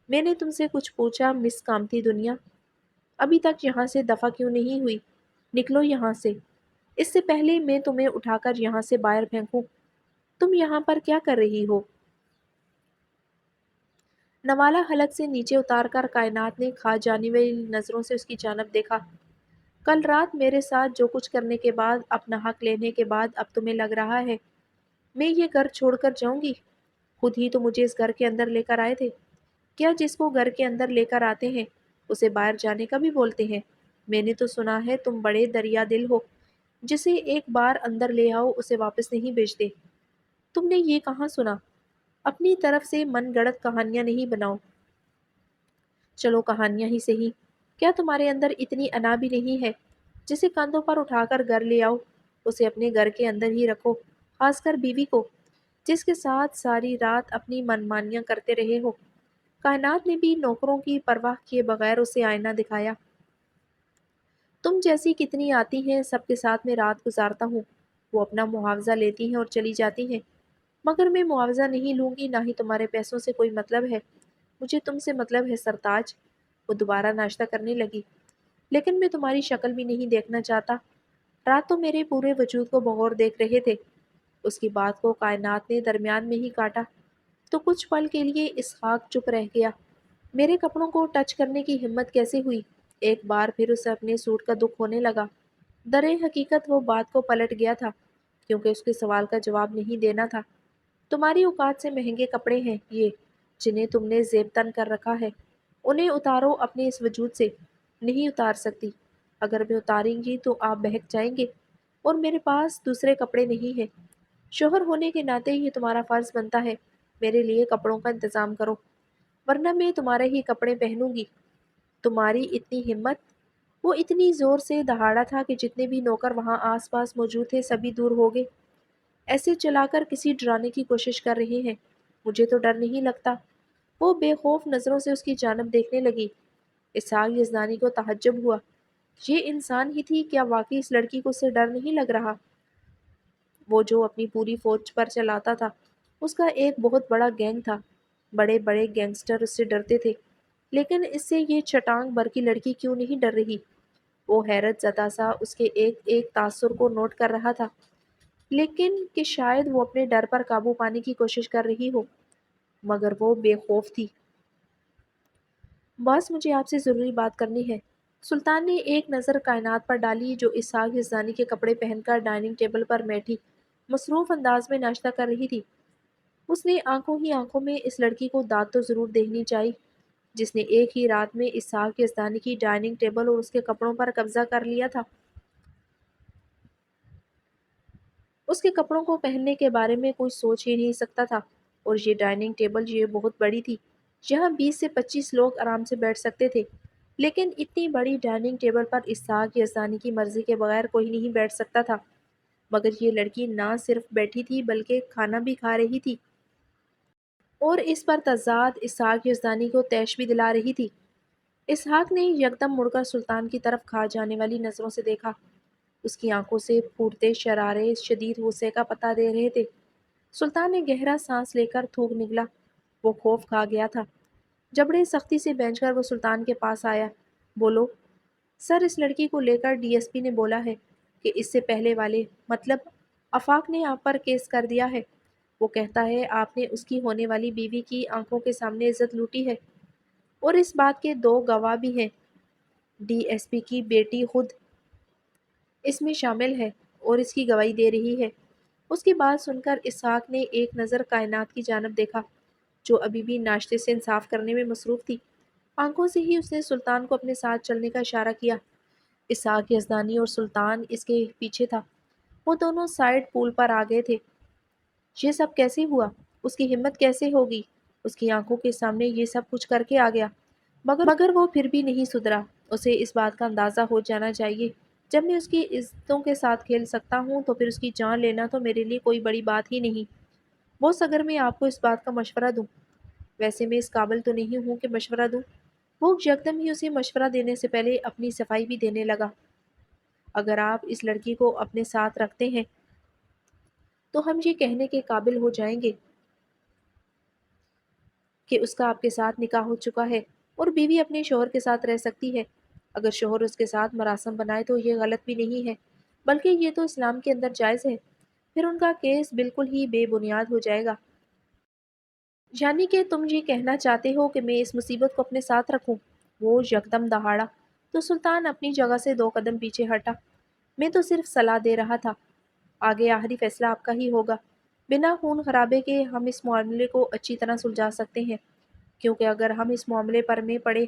میں نے تم سے کچھ پوچھا مس کامتی دنیا؟ ابھی تک یہاں سے دفع کیوں نہیں ہوئی؟ نکلو یہاں سے، اس سے پہلے میں تمہیں اٹھا کر یہاں سے باہر پھینکوں۔ تم یہاں پر کیا کر رہی ہو؟ نوالا حلق سے نیچے اتار کر کائنات نے کھا جانے والی نظروں سے اس کی جانب دیکھا۔ کل رات میرے ساتھ جو کچھ کرنے کے بعد، اپنا حق لینے کے بعد اب تمہیں لگ رہا ہے میں یہ گھر چھوڑ کر جاؤں گی؟ خود ہی تو مجھے اس گھر کے اندر لے کر آئے تھے۔ کیا جس کو گھر کے اندر لے کر آتے ہیں اسے باہر جانے کا بھی بولتے ہیں؟ میں نے تو سنا ہے تم بڑے دریا دل ہو، جسے ایک بار اندر لے آؤ اسے واپس نہیں بھیجتے۔ تم نے یہ کہاں سنا؟ اپنی طرف سے من گڑت کہانیاں نہیں بناؤ۔ چلو کہانیاں ہی صحیح، کیا تمہارے اندر اتنی انا بھی نہیں ہے جسے کندھوں پر اٹھا کر گھر لے آؤ، اسے اپنے گھر کے اندر ہی رکھو، خاص کر بیوی کو، جس کے ساتھ ساری رات اپنی منمانیاں کرتے رہے ہو۔ کائنات نے بھی نوکروں کی پرواہ کیے بغیر اسے آئینہ دکھایا۔ تم جیسی کتنی آتی ہیں، سب کے ساتھ میں رات گزارتا ہوں۔ وہ اپنا معاوضہ لیتی ہیں اور چلی جاتی ہیں، مگر میں معاوضہ نہیں لوں گی، نہ ہی تمہارے پیسوں سے کوئی مطلب ہے۔ مجھے تم سے مطلب ہے سرتاج۔ وہ دوبارہ ناشتہ کرنے لگی۔ لیکن میں تمہاری شکل بھی نہیں دیکھنا چاہتا۔ رات تو میرے پورے وجود کو بغور دیکھ رہے تھے۔ اس کی بات کو کائنات نے درمیان میں ہی کاٹا تو کچھ پل کے لیے اسحاق چپ رہ گیا۔ میرے کپڑوں کو ٹچ کرنے کی ہمت کیسے ہوئی؟ ایک بار پھر اسے اپنے سوٹ کا دکھ ہونے لگا۔ در حقیقت وہ بات کو پلٹ گیا تھا، کیونکہ اس کے سوال کا جواب نہیں دینا تھا۔ تمہاری اوقات سے مہنگے کپڑے ہیں یہ، جنہیں تم نے زیب تن کر رکھا ہے۔ انہیں اتارو اپنے اس وجود سے۔ نہیں اتار سکتی۔ اگر میں اتاریں گی تو آپ بہک جائیں گے، اور میرے پاس دوسرے کپڑے نہیں ہیں۔ شوہر ہونے کے ناطے یہ تمہارا فرض بنتا ہے، میرے لیے کپڑوں کا انتظام کرو، ورنہ میں تمہارے ہی کپڑے پہنوں گی۔ تمہاری اتنی ہمت؟ وہ اتنی زور سے دہاڑا تھا کہ جتنے بھی نوکر وہاں آس پاس موجود تھے سبھی دور ہو گئے۔ ایسے چلا کر کسی ڈرانے کی کوشش کر رہے ہیں۔ مجھے تو ڈر نہیں لگتا۔ وہ بے خوف نظروں سے اس کی جانب دیکھنے لگی۔ اسحاق یزدانی کو تعجب ہوا۔ یہ انسان ہی تھی کیا؟ واقعی اس لڑکی کو اس سے ڈر نہیں لگ رہا؟ وہ جو اپنی پوری فوج پر چلاتا تھا، اس کا ایک بہت بڑا گینگ تھا۔ بڑے بڑے گینگسٹر اس سے ڈرتے تھے، لیکن اس سے یہ چٹانگ بر کی لڑکی کیوں نہیں ڈر رہی؟ وہ حیرت زدہ سا اس کے ایک ایک تاثر کو نوٹ کر رہا تھا، لیکن کہ شاید وہ اپنے ڈر پر قابو پانے کی کوشش کر رہی ہو، مگر وہ بے خوف تھی۔ باس، مجھے آپ سے ضروری بات کرنی ہے۔ سلطان نے ایک نظر کائنات پر ڈالی جو اسحاق یزدانی کے کپڑے پہن کر ڈائننگ ٹیبل پر بیٹھی مصروف انداز میں ناشتہ کر رہی تھی۔ اس نے آنکھوں ہی آنکھوں میں اس لڑکی کو داد تو ضرور دہنی چاہی، جس نے ایک ہی رات میں اسحاق یزدانی کی ڈائننگ ٹیبل اور اس کے کپڑوں پر قبضہ کر لیا تھا۔ اس کے کپڑوں کو پہننے کے بارے میں کوئی سوچ ہی نہیں سکتا تھا، اور یہ ڈائننگ ٹیبل یہ بہت بڑی تھی، یہاں 20 سے 25 لوگ آرام سے بیٹھ سکتے تھے، لیکن اتنی بڑی ڈائننگ ٹیبل پر اسحاق یزدانی کی مرضی کے بغیر کوئی نہیں بیٹھ سکتا تھا۔ مگر یہ لڑکی نہ صرف بیٹھی تھی بلکہ کھانا بھی کھا رہی تھی، اور اس پر تضاد اسحاق یزدانی کو طیش بھی دلا رہی تھی۔ اسحاق نے یکدم مڑ کر سلطان کی طرف کھا جانے والی نظروں سے دیکھا۔ اس کی آنکھوں سے پھوٹتے شرارے شدید غصے کا پتہ دے رہے تھے۔ سلطان نے گہرا سانس لے کر تھوک نگلا۔ وہ خوف کھا گیا تھا۔ جبڑے سختی سے بھینچ کر وہ سلطان کے پاس آیا۔ بولو سر، اس لڑکی کو لے کر ڈی ایس پی نے بولا ہے کہ اس سے پہلے والے مطلب آفاق نے آپ پر کیس کر دیا ہے۔ وہ کہتا ہے آپ نے اس کی ہونے والی بیوی کی آنکھوں کے سامنے عزت لوٹی ہے، اور اس بات کے 2 گواہ بھی ہیں۔ ڈی ایس پی کی بیٹی خود اس میں شامل ہے اور اس کی گواہی دے رہی ہے۔ اس کی بات سن کر اسحاق نے ایک نظر کائنات کی جانب دیکھا، جو ابھی بھی ناشتے سے انصاف کرنے میں مصروف تھی۔ آنکھوں سے ہی اس نے سلطان کو اپنے ساتھ چلنے کا اشارہ کیا۔ اسحاق یزدانی اور سلطان اس کے پیچھے تھا۔ وہ دونوں سائڈ پول پر آ گئے تھے۔ یہ سب کیسے ہوا؟ اس کی ہمت کیسے ہوگی؟ اس کی آنکھوں کے سامنے یہ سب کچھ کر کے آ گیا، مگر وہ پھر بھی نہیں سدھرا۔ اسے اس بات کا اندازہ ہو جانا چاہیے، جب میں اس کی عزتوں کے ساتھ کھیل سکتا ہوں تو پھر اس کی جان لینا تو میرے لیے کوئی بڑی بات ہی نہیں۔ بوس، اگر میں آپ کو اس بات کا مشورہ دوں، ویسے میں اس قابل تو نہیں ہوں کہ مشورہ دوں۔ وہ یکدم ہی اسے مشورہ دینے سے پہلے اپنی صفائی بھی دینے لگا۔ اگر آپ اس لڑکی کو اپنے ساتھ رکھتے ہیں تو ہم یہ کہنے کے قابل ہو جائیں گے کہ اس کا آپ کے ساتھ نکاح ہو چکا ہے، اور بیوی اپنے شوہر کے ساتھ رہ سکتی ہے۔ اگر شوہر اس کے ساتھ مراسم بنائے تو یہ غلط بھی نہیں ہے، بلکہ یہ تو اسلام کے اندر جائز ہے۔ پھر ان کا کیس بالکل ہی بے بنیاد ہو جائے گا۔ یعنی کہ تم یہ کہنا چاہتے ہو کہ میں اس مصیبت کو اپنے ساتھ رکھوں؟ وہ یکدم دہاڑا تو سلطان اپنی جگہ سے 2 قدم پیچھے ہٹا۔ میں تو صرف صلاح دے رہا تھا، آگے آخری فیصلہ آپ کا ہی ہوگا۔ بنا خون خرابے کے ہم اس معاملے کو اچھی طرح سلجھا سکتے ہیں، کیونکہ اگر ہم اس معاملے پر میں پڑے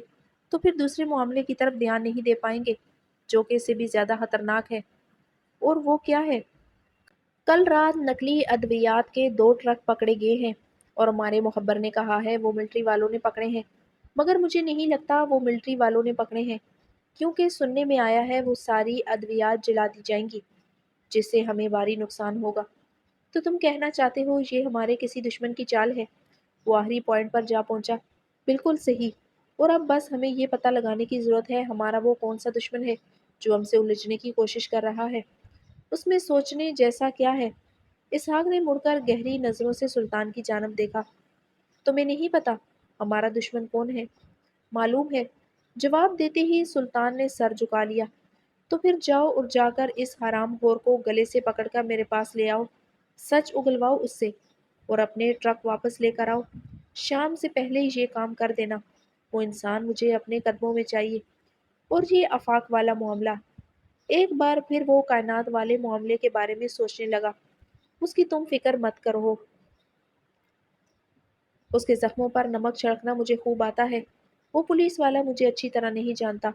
تو پھر دوسرے معاملے کی طرف دھیان نہیں دے پائیں گے، جو کہ اس سے بھی زیادہ خطرناک ہے۔ اور وہ کیا ہے؟ کل رات نقلی ادویات کے 2 ٹرک پکڑے گئے ہیں، اور ہمارے مخبر نے کہا ہے وہ ملٹری والوں نے پکڑے ہیں، مگر مجھے نہیں لگتا وہ ملٹری والوں نے پکڑے ہیں، کیونکہ سننے میں آیا ہے وہ ساری ادویات جلا دی جائیں گی، جس سے ہمیں بھاری نقصان ہوگا۔ تو تم کہنا چاہتے ہو یہ ہمارے کسی دشمن کی چال ہے؟ وہ آخری پوائنٹ پر جا پہنچا۔ بالکل صحیح۔ اور اب بس ہمیں یہ پتہ لگانے کی ضرورت ہے ہمارا وہ کون سا دشمن ہے جو ہم سے الجھنے کی کوشش کر رہا ہے۔ اس میں سوچنے جیسا کیا ہے؟ اسحاق نے مڑ کر گہری نظروں سے سلطان کی جانب دیکھا۔ تمہیں نہیں پتا ہمارا دشمن کون ہے؟ معلوم ہے۔ جواب دیتے ہی سلطان نے سر جھکا لیا۔ تو پھر جاؤ اور جا کر اس حرام خور کو گلے سے پکڑ کر میرے پاس لے آؤ، سچ اگلواؤ اس سے، اور اپنے ٹرک واپس لے کر آؤ۔ شام سے پہلے یہ کام کر دینا۔ وہ انسان مجھے اپنے قدموں میں چاہیے۔ اور یہ آفاق والا معاملہ۔ ایک بار پھر وہ کائنات والے معاملے کے بارے میں سوچنے لگا۔ اس کی تم فکر مت کرو، اس کے زخموں پر نمک چھڑکنا مجھے خوب آتا ہے۔ وہ پولیس والا مجھے اچھی طرح نہیں جانتا۔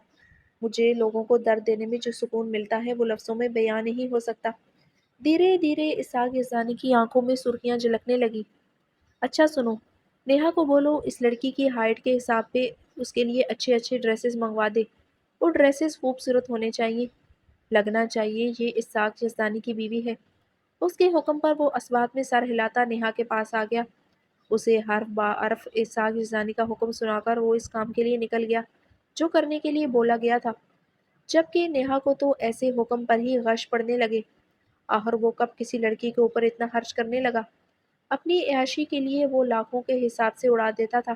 مجھے لوگوں کو درد دینے میں جو سکون ملتا ہے وہ لفظوں میں بیان نہیں ہو سکتا۔ دھیرے دھیرے اسحاق یزدانی کی آنکھوں میں سرخیاں جھلکنے لگی۔ اچھا سنو، نیہا کو بولو اس لڑکی کی ہائٹ کے حساب پہ اس کے لیے اچھے اچھے ڈریسز منگوا دے۔ وہ ڈریسز خوبصورت ہونے چاہیے، لگنا چاہیے یہ اسحاق یزدانی کی بیوی ہے۔ اس کے حکم پر وہ اسوات میں سر ہلاتا نیہا کے پاس آ گیا۔ اسے حرف با حرف اسحاق یزدانی کا حکم سنا کر وہ اس کام کے لیے نکل گیا جو کرنے کے لیے بولا گیا تھا، جبکہ نیہا کو تو ایسے حکم پر ہی غش پڑنے لگے۔ آخر وہ کب کسی لڑکی کے اوپر اتنا خرچ کرنے لگا؟ اپنی عیاشی کے لیے وہ لاکھوں کے حساب سے اڑا دیتا تھا،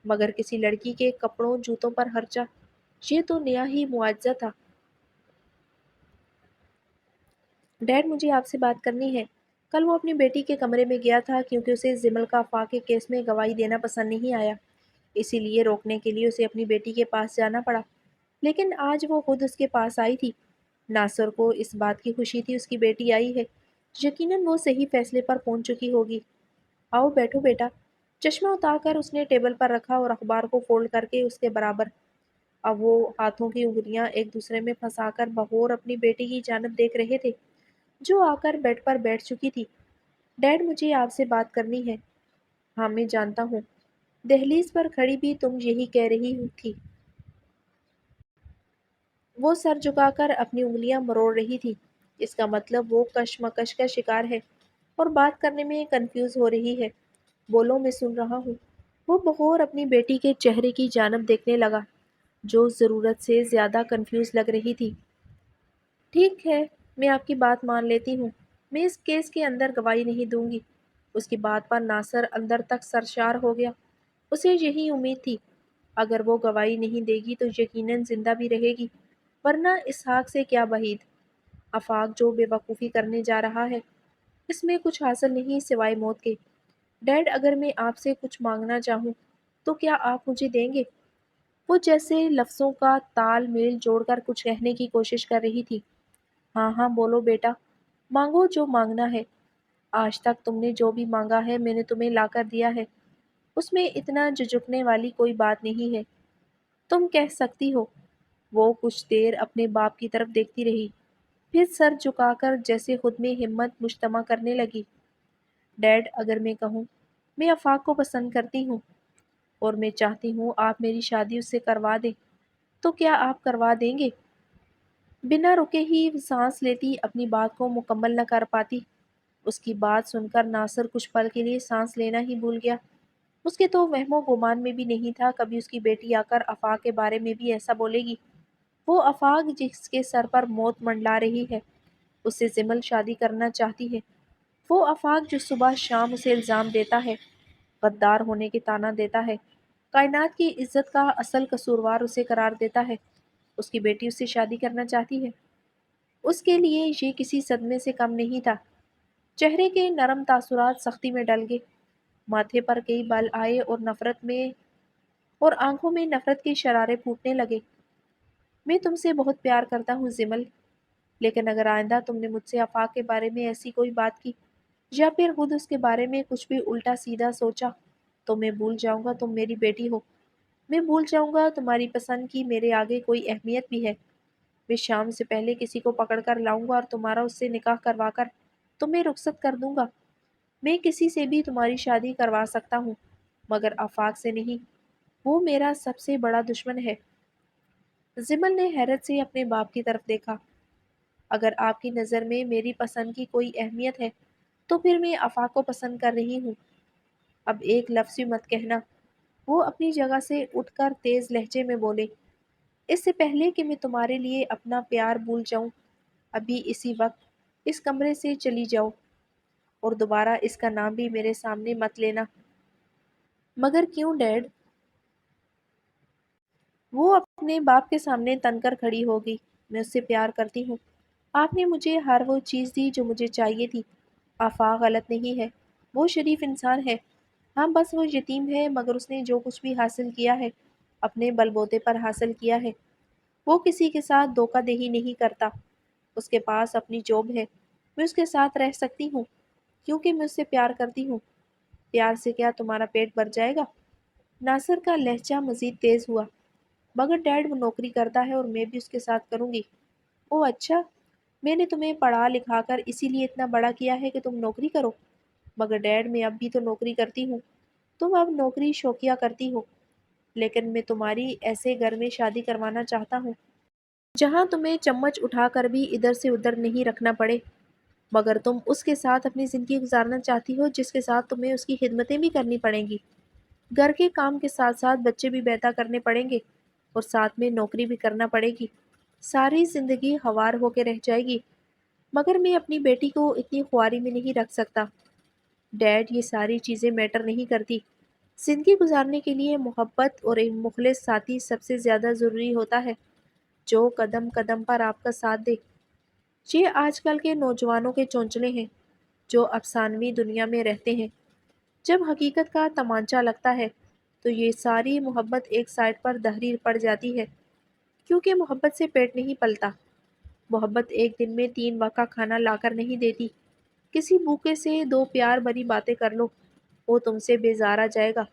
مگر کسی لڑکی کے کپڑوں جوتوں پر خرچہ، یہ تو نیا ہی معجزہ تھا۔ ڈیڈ مجھے آپ سے بات کرنی ہے۔ کل وہ اپنی بیٹی کے کمرے میں گیا تھا کیونکہ اسے زمل کا افاق کے کیس میں گواہی دینا پسند نہیں آیا، اسی لیے روکنے کے لیے اسے اپنی بیٹی کے پاس جانا پڑا۔ لیکن آج وہ خود اس کے پاس آئی تھی۔ ناصر کو اس بات کی خوشی تھی اس کی بیٹی آئی ہے، یقیناً وہ صحیح فیصلے پر پہنچ چکی ہوگی۔ آؤ بیٹھو بیٹا۔ چشمہ اتار کر اس نے ٹیبل پر رکھا اور اخبار کو فولڈ کر کے اس کے برابر۔ اب وہ ہاتھوں کی انگلیاں ایک دوسرے میں پھنسا کر بغور اپنی بیٹی کی جانب دیکھ رہے تھے جو آ کر بیڈ پر بیٹھ چکی تھی۔ ڈیڈ مجھے آپ سے بات کرنی ہے۔ ہاں میں جانتا ہوں، دہلیز پر کھڑی بھی تم یہی کہہ رہی تھی۔ وہ سر جھکا کر اپنی انگلیاں مروڑ رہی تھی۔ اس کا مطلب وہ کشمکش کا شکار ہے اور بات کرنے میں کنفیوز ہو رہی ہے۔ بولو میں سن رہا ہوں۔ وہ بغور اپنی بیٹی کے چہرے کی جانب دیکھنے لگا جو ضرورت سے زیادہ کنفیوز لگ رہی تھی۔ ٹھیک ہے، میں آپ کی بات مان لیتی ہوں۔ میں اس کیس کے اندر گواہی نہیں دوں گی۔ اس کی بات پر ناصر اندر تک سرشار ہو گیا۔ اسے یہی امید تھی، اگر وہ گواہی نہیں دے گی تو یقیناً زندہ بھی رہے گی، ورنہ اسحاق سے کیا بعید۔ آفاق جو بے وقوفی کرنے جا رہا ہے اس میں کچھ حاصل نہیں سوائے موت کے۔ ڈیڈ اگر میں آپ سے کچھ مانگنا چاہوں تو کیا آپ مجھے دیں گے؟ وہ جیسے لفظوں کا تال میل جوڑ کر کچھ کہنے کی کوشش کر رہی تھی۔ ہاں ہاں بولو بیٹا، مانگو جو مانگنا ہے۔ آج تک تم نے جو بھی مانگا ہے میں نے تمہیں لا کر دیا ہے، اس میں اتنا جھجکنے والی کوئی بات نہیں ہے۔ تم کہہ سکتی ہو۔ وہ کچھ دیر اپنے باپ کی طرف دیکھتی رہی، پھر سر جھکا کر جیسے خود میں ہمت مجتمع کرنے لگی۔ ڈیڈ اگر میں کہوں میں آفاق کو پسند کرتی ہوں اور میں چاہتی ہوں آپ میری شادی اس سے کروا دیں تو کیا آپ کروا دیں گے؟ بنا رکے ہی سانس لیتی اپنی بات کو مکمل نہ کر پاتی۔ اس کی بات سن کر ناصر کچھ پل کے لیے سانس لینا ہی بھول گیا۔ اس کے تو وہم و گمان میں بھی نہیں تھا کبھی اس کی بیٹی آ کر آفاق کے بارے میں بھی ایسا بولے گی۔ وہ آفاق جس کے سر پر موت منڈلا رہی ہے، اس سے زمل شادی کرنا چاہتی ہے۔ وہ آفاق جو صبح شام اسے الزام دیتا ہے، غدار ہونے کے طعنہ دیتا ہے، کائنات کی عزت کا اصل قصوروار اسے قرار دیتا ہے، اس کی بیٹی اس سے شادی کرنا چاہتی ہے۔ اس کے لیے یہ کسی صدمے سے کم نہیں تھا۔ چہرے کے نرم تاثرات سختی میں ڈل گئے، ماتھے پر کئی بال آئے اور آنکھوں میں نفرت کے شرارے پھوٹنے لگے۔ میں تم سے بہت پیار کرتا ہوں زمل، لیکن اگر آئندہ تم نے مجھ سے آفاق کے بارے میں ایسی کوئی بات کی یا پھر خود اس کے بارے میں کچھ بھی الٹا سیدھا سوچا تو میں بھول جاؤں گا تم میری بیٹی ہو۔ میں بھول جاؤں گا تمہاری پسند کی میرے آگے کوئی اہمیت بھی ہے۔ میں شام سے پہلے کسی کو پکڑ کر لاؤں گا اور تمہارا اس سے نکاح کروا کر تمہیں رخصت کر دوں گا۔ میں کسی سے بھی تمہاری شادی کروا سکتا ہوں مگر آفاق سے نہیں، وہ میرا سب سے بڑا دشمن ہے۔ زمل نے حیرت سے اپنے باپ کی طرف دیکھا۔ اگر آپ کی نظر میں میری پسند کی کوئی اہمیت ہے تو پھر میں آفاق کو پسند کر رہی ہوں۔ اب ایک لفظ بھی مت کہنا۔ وہ اپنی جگہ سے اٹھ کر تیز لہجے میں بولے، اس سے پہلے کہ میں تمہارے لیے اپنا پیار بھول جاؤں، ابھی اسی وقت اس کمرے سے چلی جاؤ اور دوبارہ اس کا نام بھی میرے سامنے مت لینا۔ مگر کیوں ڈیڈ؟ وہ اپنے باپ کے سامنے تن کر کھڑی ہوگی۔ میں اس سے پیار کرتی ہوں۔ آپ نے مجھے ہر وہ چیز دی جو مجھے چاہیے تھی۔ آفاق غلط نہیں ہے، وہ شریف انسان ہے۔ ہاں بس وہ یتیم ہے، مگر اس نے جو کچھ بھی حاصل کیا ہے اپنے بل بوتے پر حاصل کیا ہے۔ وہ کسی کے ساتھ دھوکہ دہی نہیں کرتا۔ اس کے پاس اپنی جاب ہے۔ میں اس کے ساتھ رہ سکتی ہوں کیونکہ میں اس سے پیار کرتی ہوں۔ پیار سے کیا تمہارا پیٹ بھر جائے گا؟ ناصر کا لہجہ مزید تیز ہوا، مگر ڈیڈ وہ نوکری کرتا ہے اور میں بھی اس کے ساتھ کروں گی۔ اوہ اچھا، میں نے تمہیں پڑھا لکھا کر اسی لیے اتنا بڑا کیا ہے کہ تم نوکری کرو؟ مگر ڈیڈ میں اب بھی تو نوکری کرتی ہوں۔ تم اب نوکری شوقیہ کرتی ہو، لیکن میں تمہاری ایسے گھر میں شادی کروانا چاہتا ہوں جہاں تمہیں چمچ اٹھا کر بھی ادھر سے ادھر نہیں رکھنا پڑے۔ مگر تم اس کے ساتھ اپنی زندگی گزارنا چاہتی ہو جس کے ساتھ تمہیں اس کی خدمتیں بھی کرنی پڑیں گی۔ گھر کے کام کے ساتھ ساتھ بچے بھی پیدا کرنے پڑیں گے اور ساتھ میں نوکری بھی کرنا پڑے گی۔ ساری زندگی خوار ہو کے رہ جائے گی۔ مگر میں اپنی بیٹی کو اتنی خواری میں نہیں رکھ سکتا۔ ڈیڈ یہ ساری چیزیں میٹر نہیں کرتی۔ زندگی گزارنے کے لیے محبت اور ایک مخلص ساتھی سب سے زیادہ ضروری ہوتا ہے، جو قدم قدم پر آپ کا ساتھ دے۔ یہ آج کل کے نوجوانوں کے چونچلے ہیں جو افسانوی دنیا میں رہتے ہیں۔ جب حقیقت کا تمانچہ لگتا ہے تو یہ ساری محبت ایک سائڈ پر دھری پڑ جاتی ہے، کیونکہ محبت سے پیٹ نہیں پلتا۔ محبت ایک دن میں 3 وقت کھانا لا کر نہیں دیتی۔ کسی بھوکے سے 2 پیار بھری باتیں کر لو، وہ تم سے بیزار آ جائے گا،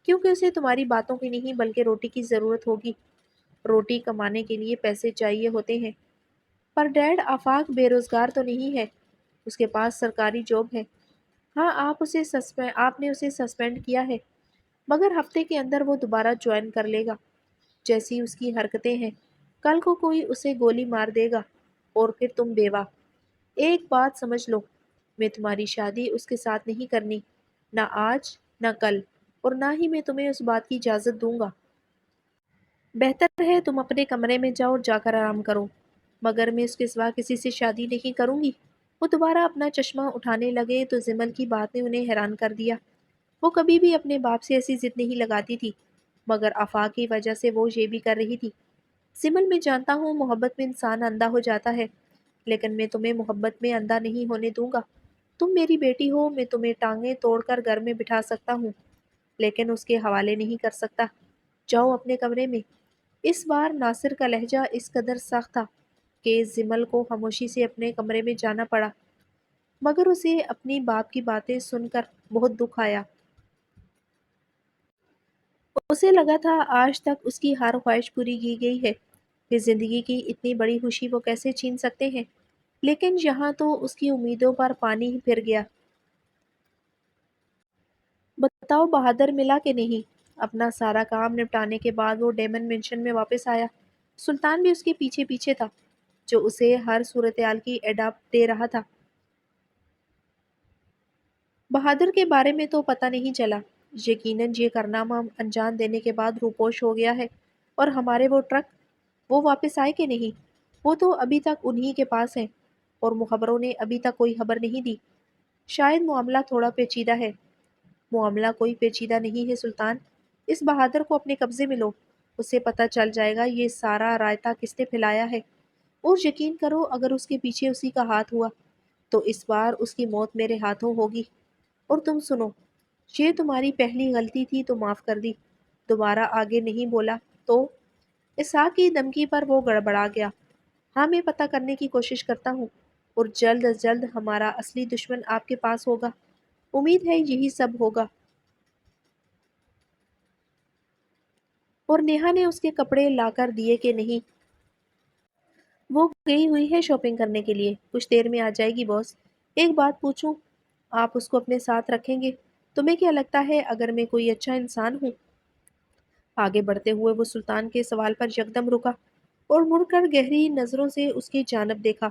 کیونکہ اسے تمہاری باتوں کی نہیں بلکہ روٹی کی ضرورت ہوگی۔ روٹی کمانے کے لیے پیسے چاہیے ہوتے ہیں۔ پر ڈیڈ آفاق بے روزگار تو نہیں ہے، اس کے پاس سرکاری جاب ہے۔ ہاں آپ نے اسے سسپینڈ کیا ہے، مگر ہفتے کے اندر وہ دوبارہ جوائن کر لے گا۔ جیسی اس کی حرکتیں ہیں، کل کو کوئی اسے گولی مار دے گا اور پھر تم بیوہ۔ ایک بات سمجھ لو، میں تمہاری شادی اس کے ساتھ نہیں کرنی، نہ آج نہ کل، اور نہ ہی میں تمہیں اس بات کی اجازت دوں گا۔ بہتر ہے تم اپنے کمرے میں جاؤ اور جا کر آرام کرو۔ مگر میں اس کے سوا کسی سے شادی نہیں کروں گی۔ وہ دوبارہ اپنا چشمہ اٹھانے لگے تو زمل کی بات نے انہیں حیران کر دیا۔ وہ کبھی بھی اپنے باپ سے ایسی ضد نہیں لگاتی تھی، مگر آفاق کی وجہ سے وہ یہ بھی کر رہی تھی۔ زمل، میں جانتا ہوں محبت میں انسان اندھا ہو جاتا ہے، لیکن میں تمہیں محبت میں اندھا نہیں ہونے دوں گا۔ تم میری بیٹی ہو، میں تمہیں ٹانگیں توڑ کر گھر میں بٹھا سکتا ہوں، لیکن اس کے حوالے نہیں کر سکتا۔ جاؤ اپنے کمرے میں۔ اس بار ناصر کا لہجہ اس قدر سخت تھا کہ زمل کو خاموشی سے اپنے کمرے میں جانا پڑا، مگر اسے اپنی باپ کی باتیں سن کر بہت دکھ آیا۔ اسے لگا تھا آج تک اس کی ہر خواہش پوری کی گئی ہے، پھر زندگی کی اتنی بڑی خوشی وہ کیسے چھین سکتے ہیں؟ لیکن یہاں تو اس کی امیدوں پر پانی ہی پھر گیا۔ بتاؤ بہادر ملا کہ نہیں؟ اپنا سارا کام نپٹانے کے بعد وہ ڈیمن مینشن میں واپس آیا۔ سلطان بھی اس کے پیچھے پیچھے تھا، جو اسے ہر صورتحال کی ایڈاپٹ دے رہا تھا۔ بہادر کے بارے میں تو پتہ نہیں چلا۔ یقیناً یہ کارنامہ انجام دینے کے بعد روپوش ہو گیا ہے۔ اور ہمارے وہ ٹرک، وہ واپس آئے کہ نہیں؟ وہ تو ابھی تک انہی کے پاس ہیں، اور مخبروں نے ابھی تک کوئی خبر نہیں دی۔ شاید معاملہ تھوڑا پیچیدہ ہے۔ معاملہ کوئی پیچیدہ نہیں ہے سلطان، اس بہادر کو اپنے قبضے میں لو، اسے پتہ چل جائے گا یہ سارا رائتہ کس نے پھیلایا ہے، اور یقین کرو اگر اس کے پیچھے اسی کا ہاتھ ہوا تو اس بار اس کی موت میرے ہاتھوں ہوگی۔ اور تم سنو، یہ تمہاری پہلی غلطی تھی تو معاف کر دی، دوبارہ آگے نہیں بولا تو؟ اسحاق کی دھمکی پر وہ گڑبڑا گیا۔ ہاں میں پتہ کرنے کی کوشش کرتا ہوں، اور جلد از جلد ہمارا اصلی دشمن آپ کے پاس ہوگا۔ امید ہے یہی سب ہوگا۔ اور نیہا نے اس کے کپڑے لا کر دیے کہ نہیں؟ وہ گئی ہوئی ہے شاپنگ کرنے کے لیے، کچھ دیر میں آ جائے گی باس۔ ایک بات پوچھوں، آپ اس کو اپنے ساتھ رکھیں گے؟ تمہیں کیا لگتا ہے اگر میں کوئی اچھا انسان ہوں؟ آگے بڑھتے ہوئے وہ سلطان کے سوال پر یکدم رکا اور مڑ کر گہری نظروں سے اس کی جانب دیکھا۔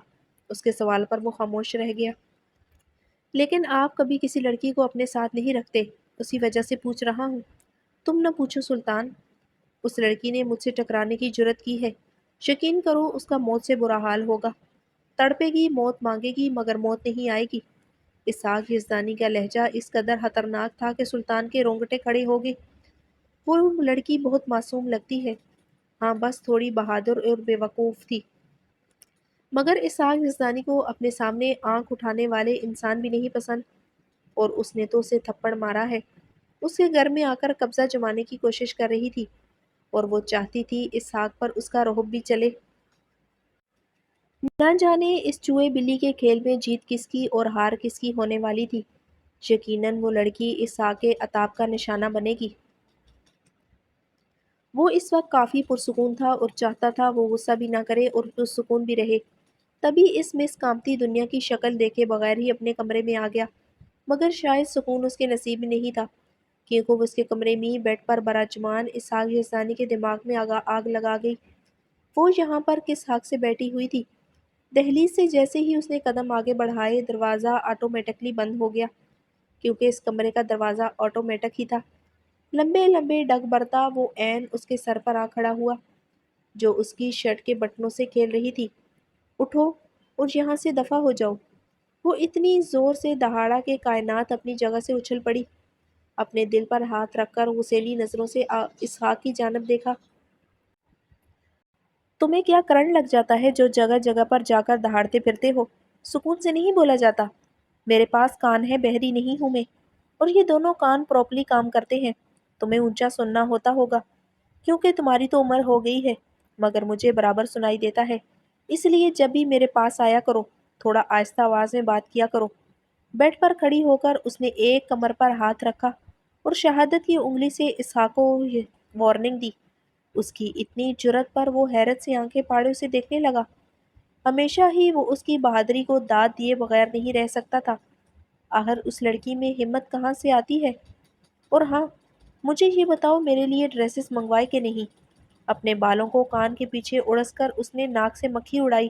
اس کے سوال پر وہ خاموش رہ گیا۔ لیکن آپ کبھی کسی لڑکی کو اپنے ساتھ نہیں رکھتے، اسی وجہ سے پوچھ رہا ہوں۔ تم نہ پوچھو سلطان، اس لڑکی نے مجھ سے ٹکرانے کی جرت کی ہے، یقین کرو اس کا موت سے برا حال ہوگا، تڑپے گی، موت مانگے گی، مگر موت نہیں آئے گی۔ اسحاق یزدانی کا لہجہ اس قدر خطرناک تھا کہ سلطان کے رونگٹے کھڑے ہو گئے۔ وہ لڑکی بہت معصوم لگتی ہے، ہاں بس تھوڑی بہادر اور بے وقوف تھی، مگر اسحاق یزدانی کو اپنے سامنے آنکھ اٹھانے والے انسان بھی نہیں پسند، اور اس نے تو اسے تھپڑ مارا ہے۔ اس کے گھر میں آ کر قبضہ جمانے کی کوشش کر رہی تھی، اور وہ چاہتی تھی اسحاق پر اس کا رعب بھی چلے۔ نہ جانے اس چوہے بلی کے کھیل میں جیت کس کی اور ہار کس کی ہونے والی تھی۔ یقیناً وہ لڑکی اسحاق کے عتاب کا نشانہ بنے گی۔ وہ اس وقت کافی پرسکون تھا اور چاہتا تھا وہ غصہ بھی نہ کرے اور پرسکون بھی رہے۔ تبھی اس مس کامتی دنیا کی شکل دیکھے بغیر ہی اپنے کمرے میں آ گیا، مگر شاید سکون اس کے نصیب میں نہیں تھا، کیونکہ وہ اس کے کمرے میں بیڈ پر براجمان اسحاق یزدانی کے دماغ میں آگ لگا گئی۔ وہ یہاں پر کس حق سے بیٹھی ہوئی تھی؟ دہلیز سے جیسے ہی اس نے قدم آگے بڑھائے، دروازہ آٹومیٹکلی بند ہو گیا، کیونکہ اس کمرے کا دروازہ آٹومیٹک ہی تھا۔ لمبے لمبے ڈگ برتا وہ عین اس کے سر پر آ کھڑا ہوا، جو اس کی شرٹ کے بٹنوں سے کھیل رہی تھی۔ اٹھو اور یہاں سے دفع ہو جاؤ۔ وہ اتنی زور سے دہاڑا کہ کائنات اپنی جگہ سے اچھل پڑی۔ اپنے دل پر ہاتھ رکھ کر غصیلی نظروں سے اسحاق کی جانب دیکھا۔ تمہیں کیا کرنٹ لگ جاتا ہے جو جگہ جگہ پر جا کر دہاڑتے پھرتے ہو؟ سکون سے نہیں بولا جاتا؟ میرے پاس کان ہے، بہری نہیں ہوں میں، اور یہ دونوں کان پراپرلی کام کرتے ہیں۔ تمہیں اونچا سننا ہوتا ہوگا، کیونکہ تمہاری تو عمر ہو گئی ہے، مگر مجھے برابر سنائی دیتا ہے۔ اس لیے جب بھی میرے پاس آیا کرو، تھوڑا آہستہ آواز میں بات کیا کرو۔ بیڈ پر کھڑی ہو کر اس نے ایک کمر پر ہاتھ رکھا اور شہادت کی انگلی سے اسحاق کو وارننگ دی۔ اس کی اتنی جرت پر وہ حیرت سے آنکھیں پھاڑے اسے دیکھنے لگا۔ ہمیشہ ہی وہ اس کی بہادری کو داد دیے بغیر نہیں رہ سکتا تھا۔ آخر اس لڑکی میں ہمت کہاں سے آتی ہے؟ اور ہاں، مجھے یہ بتاؤ میرے لیے ڈریسز منگوائے کہ نہیں؟ اپنے بالوں کو کان کے پیچھے اڑس کر اس نے ناک سے مکھی اڑائی۔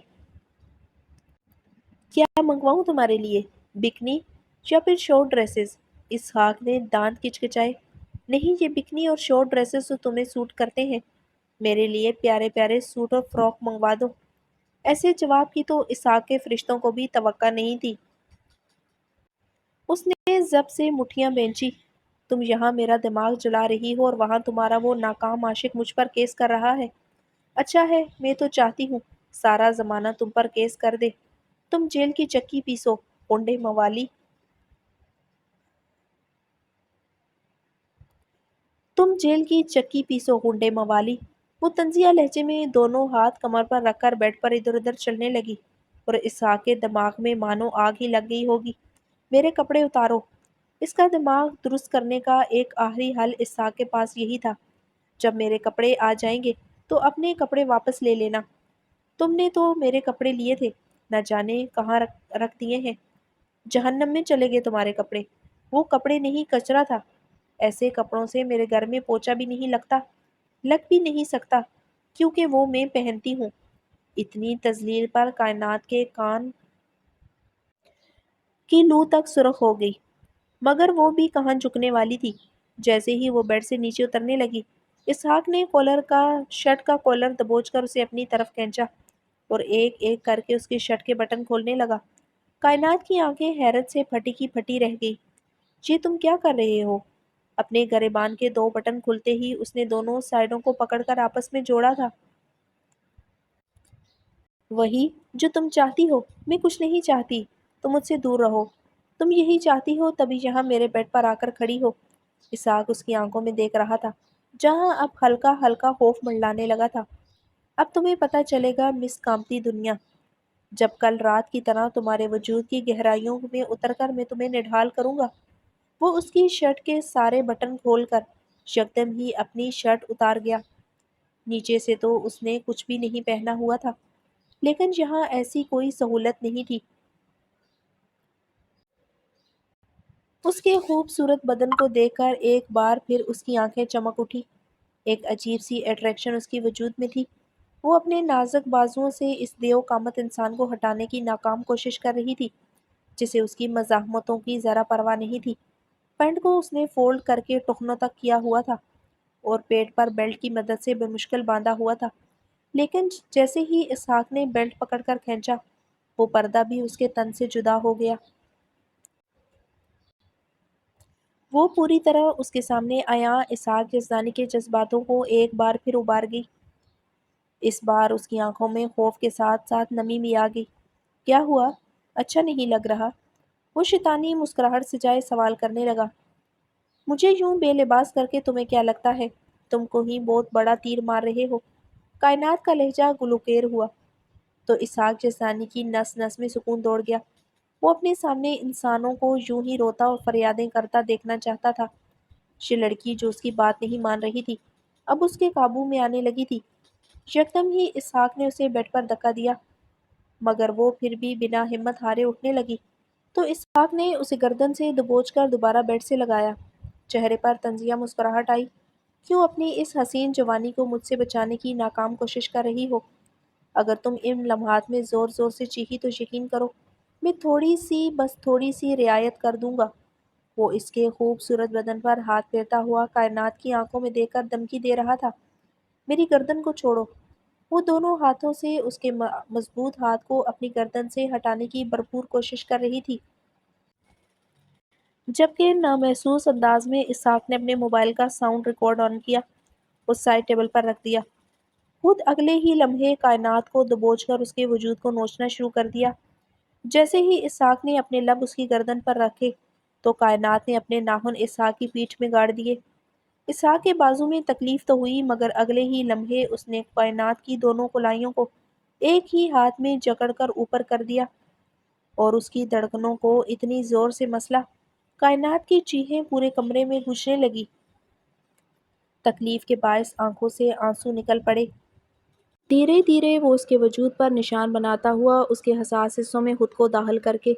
کیا منگواؤں تمہارے لیے؟ بکنی یا پھر شارٹ ڈریسز؟ اسحاق نے دانت کچکچائے۔ نہیں، یہ بکنی اور شارٹ ڈریسز تو تمہیں سوٹ کرتے ہیں، میرے لیے پیارے پیارے سوٹ اور فراک منگوا دو۔ ایسے جواب کی تو اسحاق کے فرشتوں کو بھی توقع نہیں تھی۔ اس نے ضبط سے مٹھیاں بھینچی۔ تم یہاں میرا دماغ جلا رہی ہو اور وہاں تمہارا وہ ناکام عاشق مجھ پر کیس کر رہا ہے۔ اچھا ہے، میں تو چاہتی ہوں سارا زمانہ تم پر کیس کر دے۔ تم جیل کی چکی پیسو، اونڈے موالی۔ تم جیل کی چکی پیسو، ہنڈے موالی۔ وہ طنزیہ لہجے میں دونوں ہاتھ کمر پر رکھ کر بیڈ پر ادھر ادھر چلنے لگی، اور اسحاق کے دماغ میں مانو آگ ہی لگ گئی ہوگی۔ میرے کپڑے اتارو۔ اس کا دماغ درست کرنے کا ایک آخری حل اسحاق کے پاس یہی تھا۔ جب میرے کپڑے آ جائیں گے تو اپنے کپڑے واپس لے لینا۔ تم نے تو میرے کپڑے لیے تھے، نہ جانے کہاں رکھ دیے ہیں۔ جہنم میں چلے گئے تمہارے کپڑے۔ وہ کپڑے نہیں، کچرا تھا۔ ایسے کپڑوں سے میرے گھر میں پوچھا بھی نہیں لگتا، لگ بھی نہیں سکتا، کیونکہ وہ میں پہنتی ہوں۔ اتنی تذلیل پر کائنات کے کان کی لو تک سرخ ہو گئی، مگر وہ بھی کہاں جھکنے والی تھی۔ جیسے ہی وہ بیڈ سے نیچے اترنے لگی، اسحاق نے شرٹ کا کالر دبوچ کر اسے اپنی طرف کھینچا اور ایک ایک کر کے اس کی شرٹ کے بٹن کھولنے لگا۔ کائنات کی آنکھیں حیرت سے پھٹی کی پھٹی رہ گئی۔ یہ تم کیا کر رہے ہو؟ اپنے گریبان کے دو بٹن کھلتے ہی اس نے دونوں سائڈوں کو پکڑ کر آپس میں جوڑا تھا۔ وہی جو تم چاہتی ہو۔ میں کچھ نہیں چاہتی، تم مجھ سے دور رہو۔ تم یہی چاہتی ہو تبھی یہاں میرے بیڈ پر آ کر کھڑی ہو۔ اسحاق اس کی آنکھوں میں دیکھ رہا تھا، جہاں اب ہلکا ہلکا خوف منڈلانے لگا تھا۔ اب تمہیں پتہ چلے گا مس کامتی دنیا، جب کل رات کی طرح تمہارے وجود کی گہرائیوں میں اتر کر میں تمہیں نڈھال کروں گا۔ وہ اس کی شرٹ کے سارے بٹن کھول کر یکدم ہی اپنی شرٹ اتار گیا۔ نیچے سے تو اس نے کچھ بھی نہیں پہنا ہوا تھا، لیکن یہاں ایسی کوئی سہولت نہیں تھی۔ اس کے خوبصورت بدن کو دیکھ کر ایک بار پھر اس کی آنکھیں چمک اٹھی۔ ایک عجیب سی اٹریکشن اس کی وجود میں تھی۔ وہ اپنے نازک بازوؤں سے اس دیو قامت انسان کو ہٹانے کی ناکام کوشش کر رہی تھی، جسے اس کی مزاحمتوں کی ذرا پرواہ نہیں تھی۔ پینٹ کو اس نے فولڈ کر کے ٹخنوں تک کیا ہوا تھا اور پیٹ پر بیلٹ کی مدد سے بمشکل باندھا ہوا تھا، لیکن جیسے ہی اسحاق نے بیلٹ پکڑ کر کھینچا، وہ پردہ بھی اس کے تن سے جدا ہو گیا۔ وہ پوری طرح اس کے سامنے عیاں اسحاق یزدانی کے جذباتوں کو ایک بار پھر ابھار گئی۔ اس بار اس کی آنکھوں میں خوف کے ساتھ ساتھ نمی بھی آ گئی۔ کیا ہوا؟ اچھا نہیں لگ رہا؟ وہ شیطانی مسکراہٹ سے جائے سوال کرنے لگا۔ مجھے یوں بے لباس کر کے تمہیں کیا لگتا ہے تم کو ہی بہت بڑا تیر مار رہے ہو؟ کائنات کا لہجہ گلوکیر ہوا تو اسحاق یزدانی کی نس نس میں سکون دوڑ گیا۔ وہ اپنے سامنے انسانوں کو یوں ہی روتا اور فریادیں کرتا دیکھنا چاہتا تھا۔ یہ لڑکی جو اس کی بات نہیں مان رہی تھی اب اس کے قابو میں آنے لگی تھی۔ یکدم ہی اسحاق نے اسے بیڈ پر دھکا دیا، مگر وہ پھر بھی بنا ہمت ہارے اٹھنے لگی تو اسحاق نے اسے گردن سے دبوچ کر دوبارہ بیڈ سے لگایا۔ چہرے پر طنزیہ مسکراہٹ آئی۔ کیوں اپنی اس حسین جوانی کو مجھ سے بچانے کی ناکام کوشش کر رہی ہو؟ اگر تم ان لمحات میں زور زور سے چیخی تو یقین کرو میں تھوڑی سی بس تھوڑی سی رعایت کر دوں گا۔ وہ اس کے خوبصورت بدن پر ہاتھ پھیرتا ہوا کائنات کی آنکھوں میں دیکھ کر دھمکی دے رہا تھا۔ میری گردن کو چھوڑو۔ وہ دونوں ہاتھوں سے اس کے مضبوط ہاتھ کو اپنی گردن سے ہٹانے کی بھرپور کوشش کر رہی تھی، جبکہ نامحسوس انداز میں اسحاق نے اپنے موبائل کا ساؤنڈ ریکارڈ آن کیا اور سائڈ ٹیبل پر رکھ دیا۔ خود اگلے ہی لمحے کائنات کو دبوچ کر اس کے وجود کو نوچنا شروع کر دیا۔ جیسے ہی اسحاق نے اپنے لب اس کی گردن پر رکھے تو کائنات نے اپنے ناخن اسحاق کی پیٹھ میں گاڑ دیے۔ اسحاق کے بازو میں تکلیف تو ہوئی مگر اگلے ہی لمحے اس نے کائنات کی دونوں کلائیوں کو ایک ہی ہاتھ میں جکڑ کر اوپر کر دیا اور اس کی دھڑکنوں کو اتنی زور سے مسلا کائنات کی چیخیں پورے کمرے میں گونجنے لگی۔ تکلیف کے باعث آنکھوں سے آنسو نکل پڑے۔ دھیرے دھیرے وہ اس کے وجود پر نشان بناتا ہوا اس کے حساس حصوں میں خود کو داخل کر کے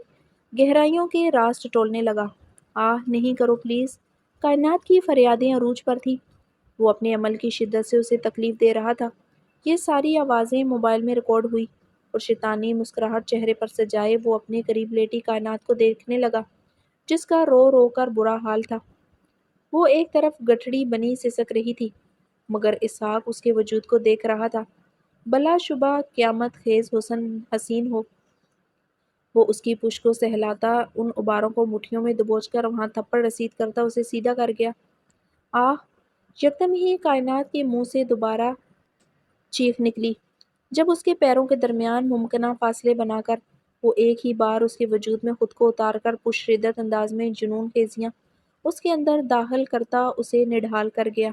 گہرائیوں کے راز ٹٹولنے لگا۔ آہ نہیں کرو پلیز۔ کائنات کی فریادیں عروج پر تھی۔ وہ اپنے عمل کی شدت سے اسے تکلیف دے رہا تھا۔ یہ ساری آوازیں موبائل میں ریکارڈ ہوئی اور شیطانی مسکراہٹ چہرے پر سجائے وہ اپنے قریب لیٹی کائنات کو دیکھنے لگا جس کا رو رو کر برا حال تھا۔ وہ ایک طرف گٹھڑی بنی سسک رہی تھی مگر اسحاق اس کے وجود کو دیکھ رہا تھا۔ بلا شبہ قیامت خیز حسین ہو۔ وہ اس کی پشت کو سہلاتا ان عباروں کو مٹھیوں میں دبوچ کر وہاں تھپڑ رسید کرتا اسے سیدھا کر گیا۔ آہ! یکدم ہی کائنات کے منہ سے دوبارہ چیخ نکلی جب اس کے پیروں کے درمیان ممکنہ فاصلے بنا کر وہ ایک ہی بار اس کے وجود میں خود کو اتار کر پرشدت انداز میں جنون خیزیاں اس کے اندر داخل کرتا اسے نڈھال کر گیا۔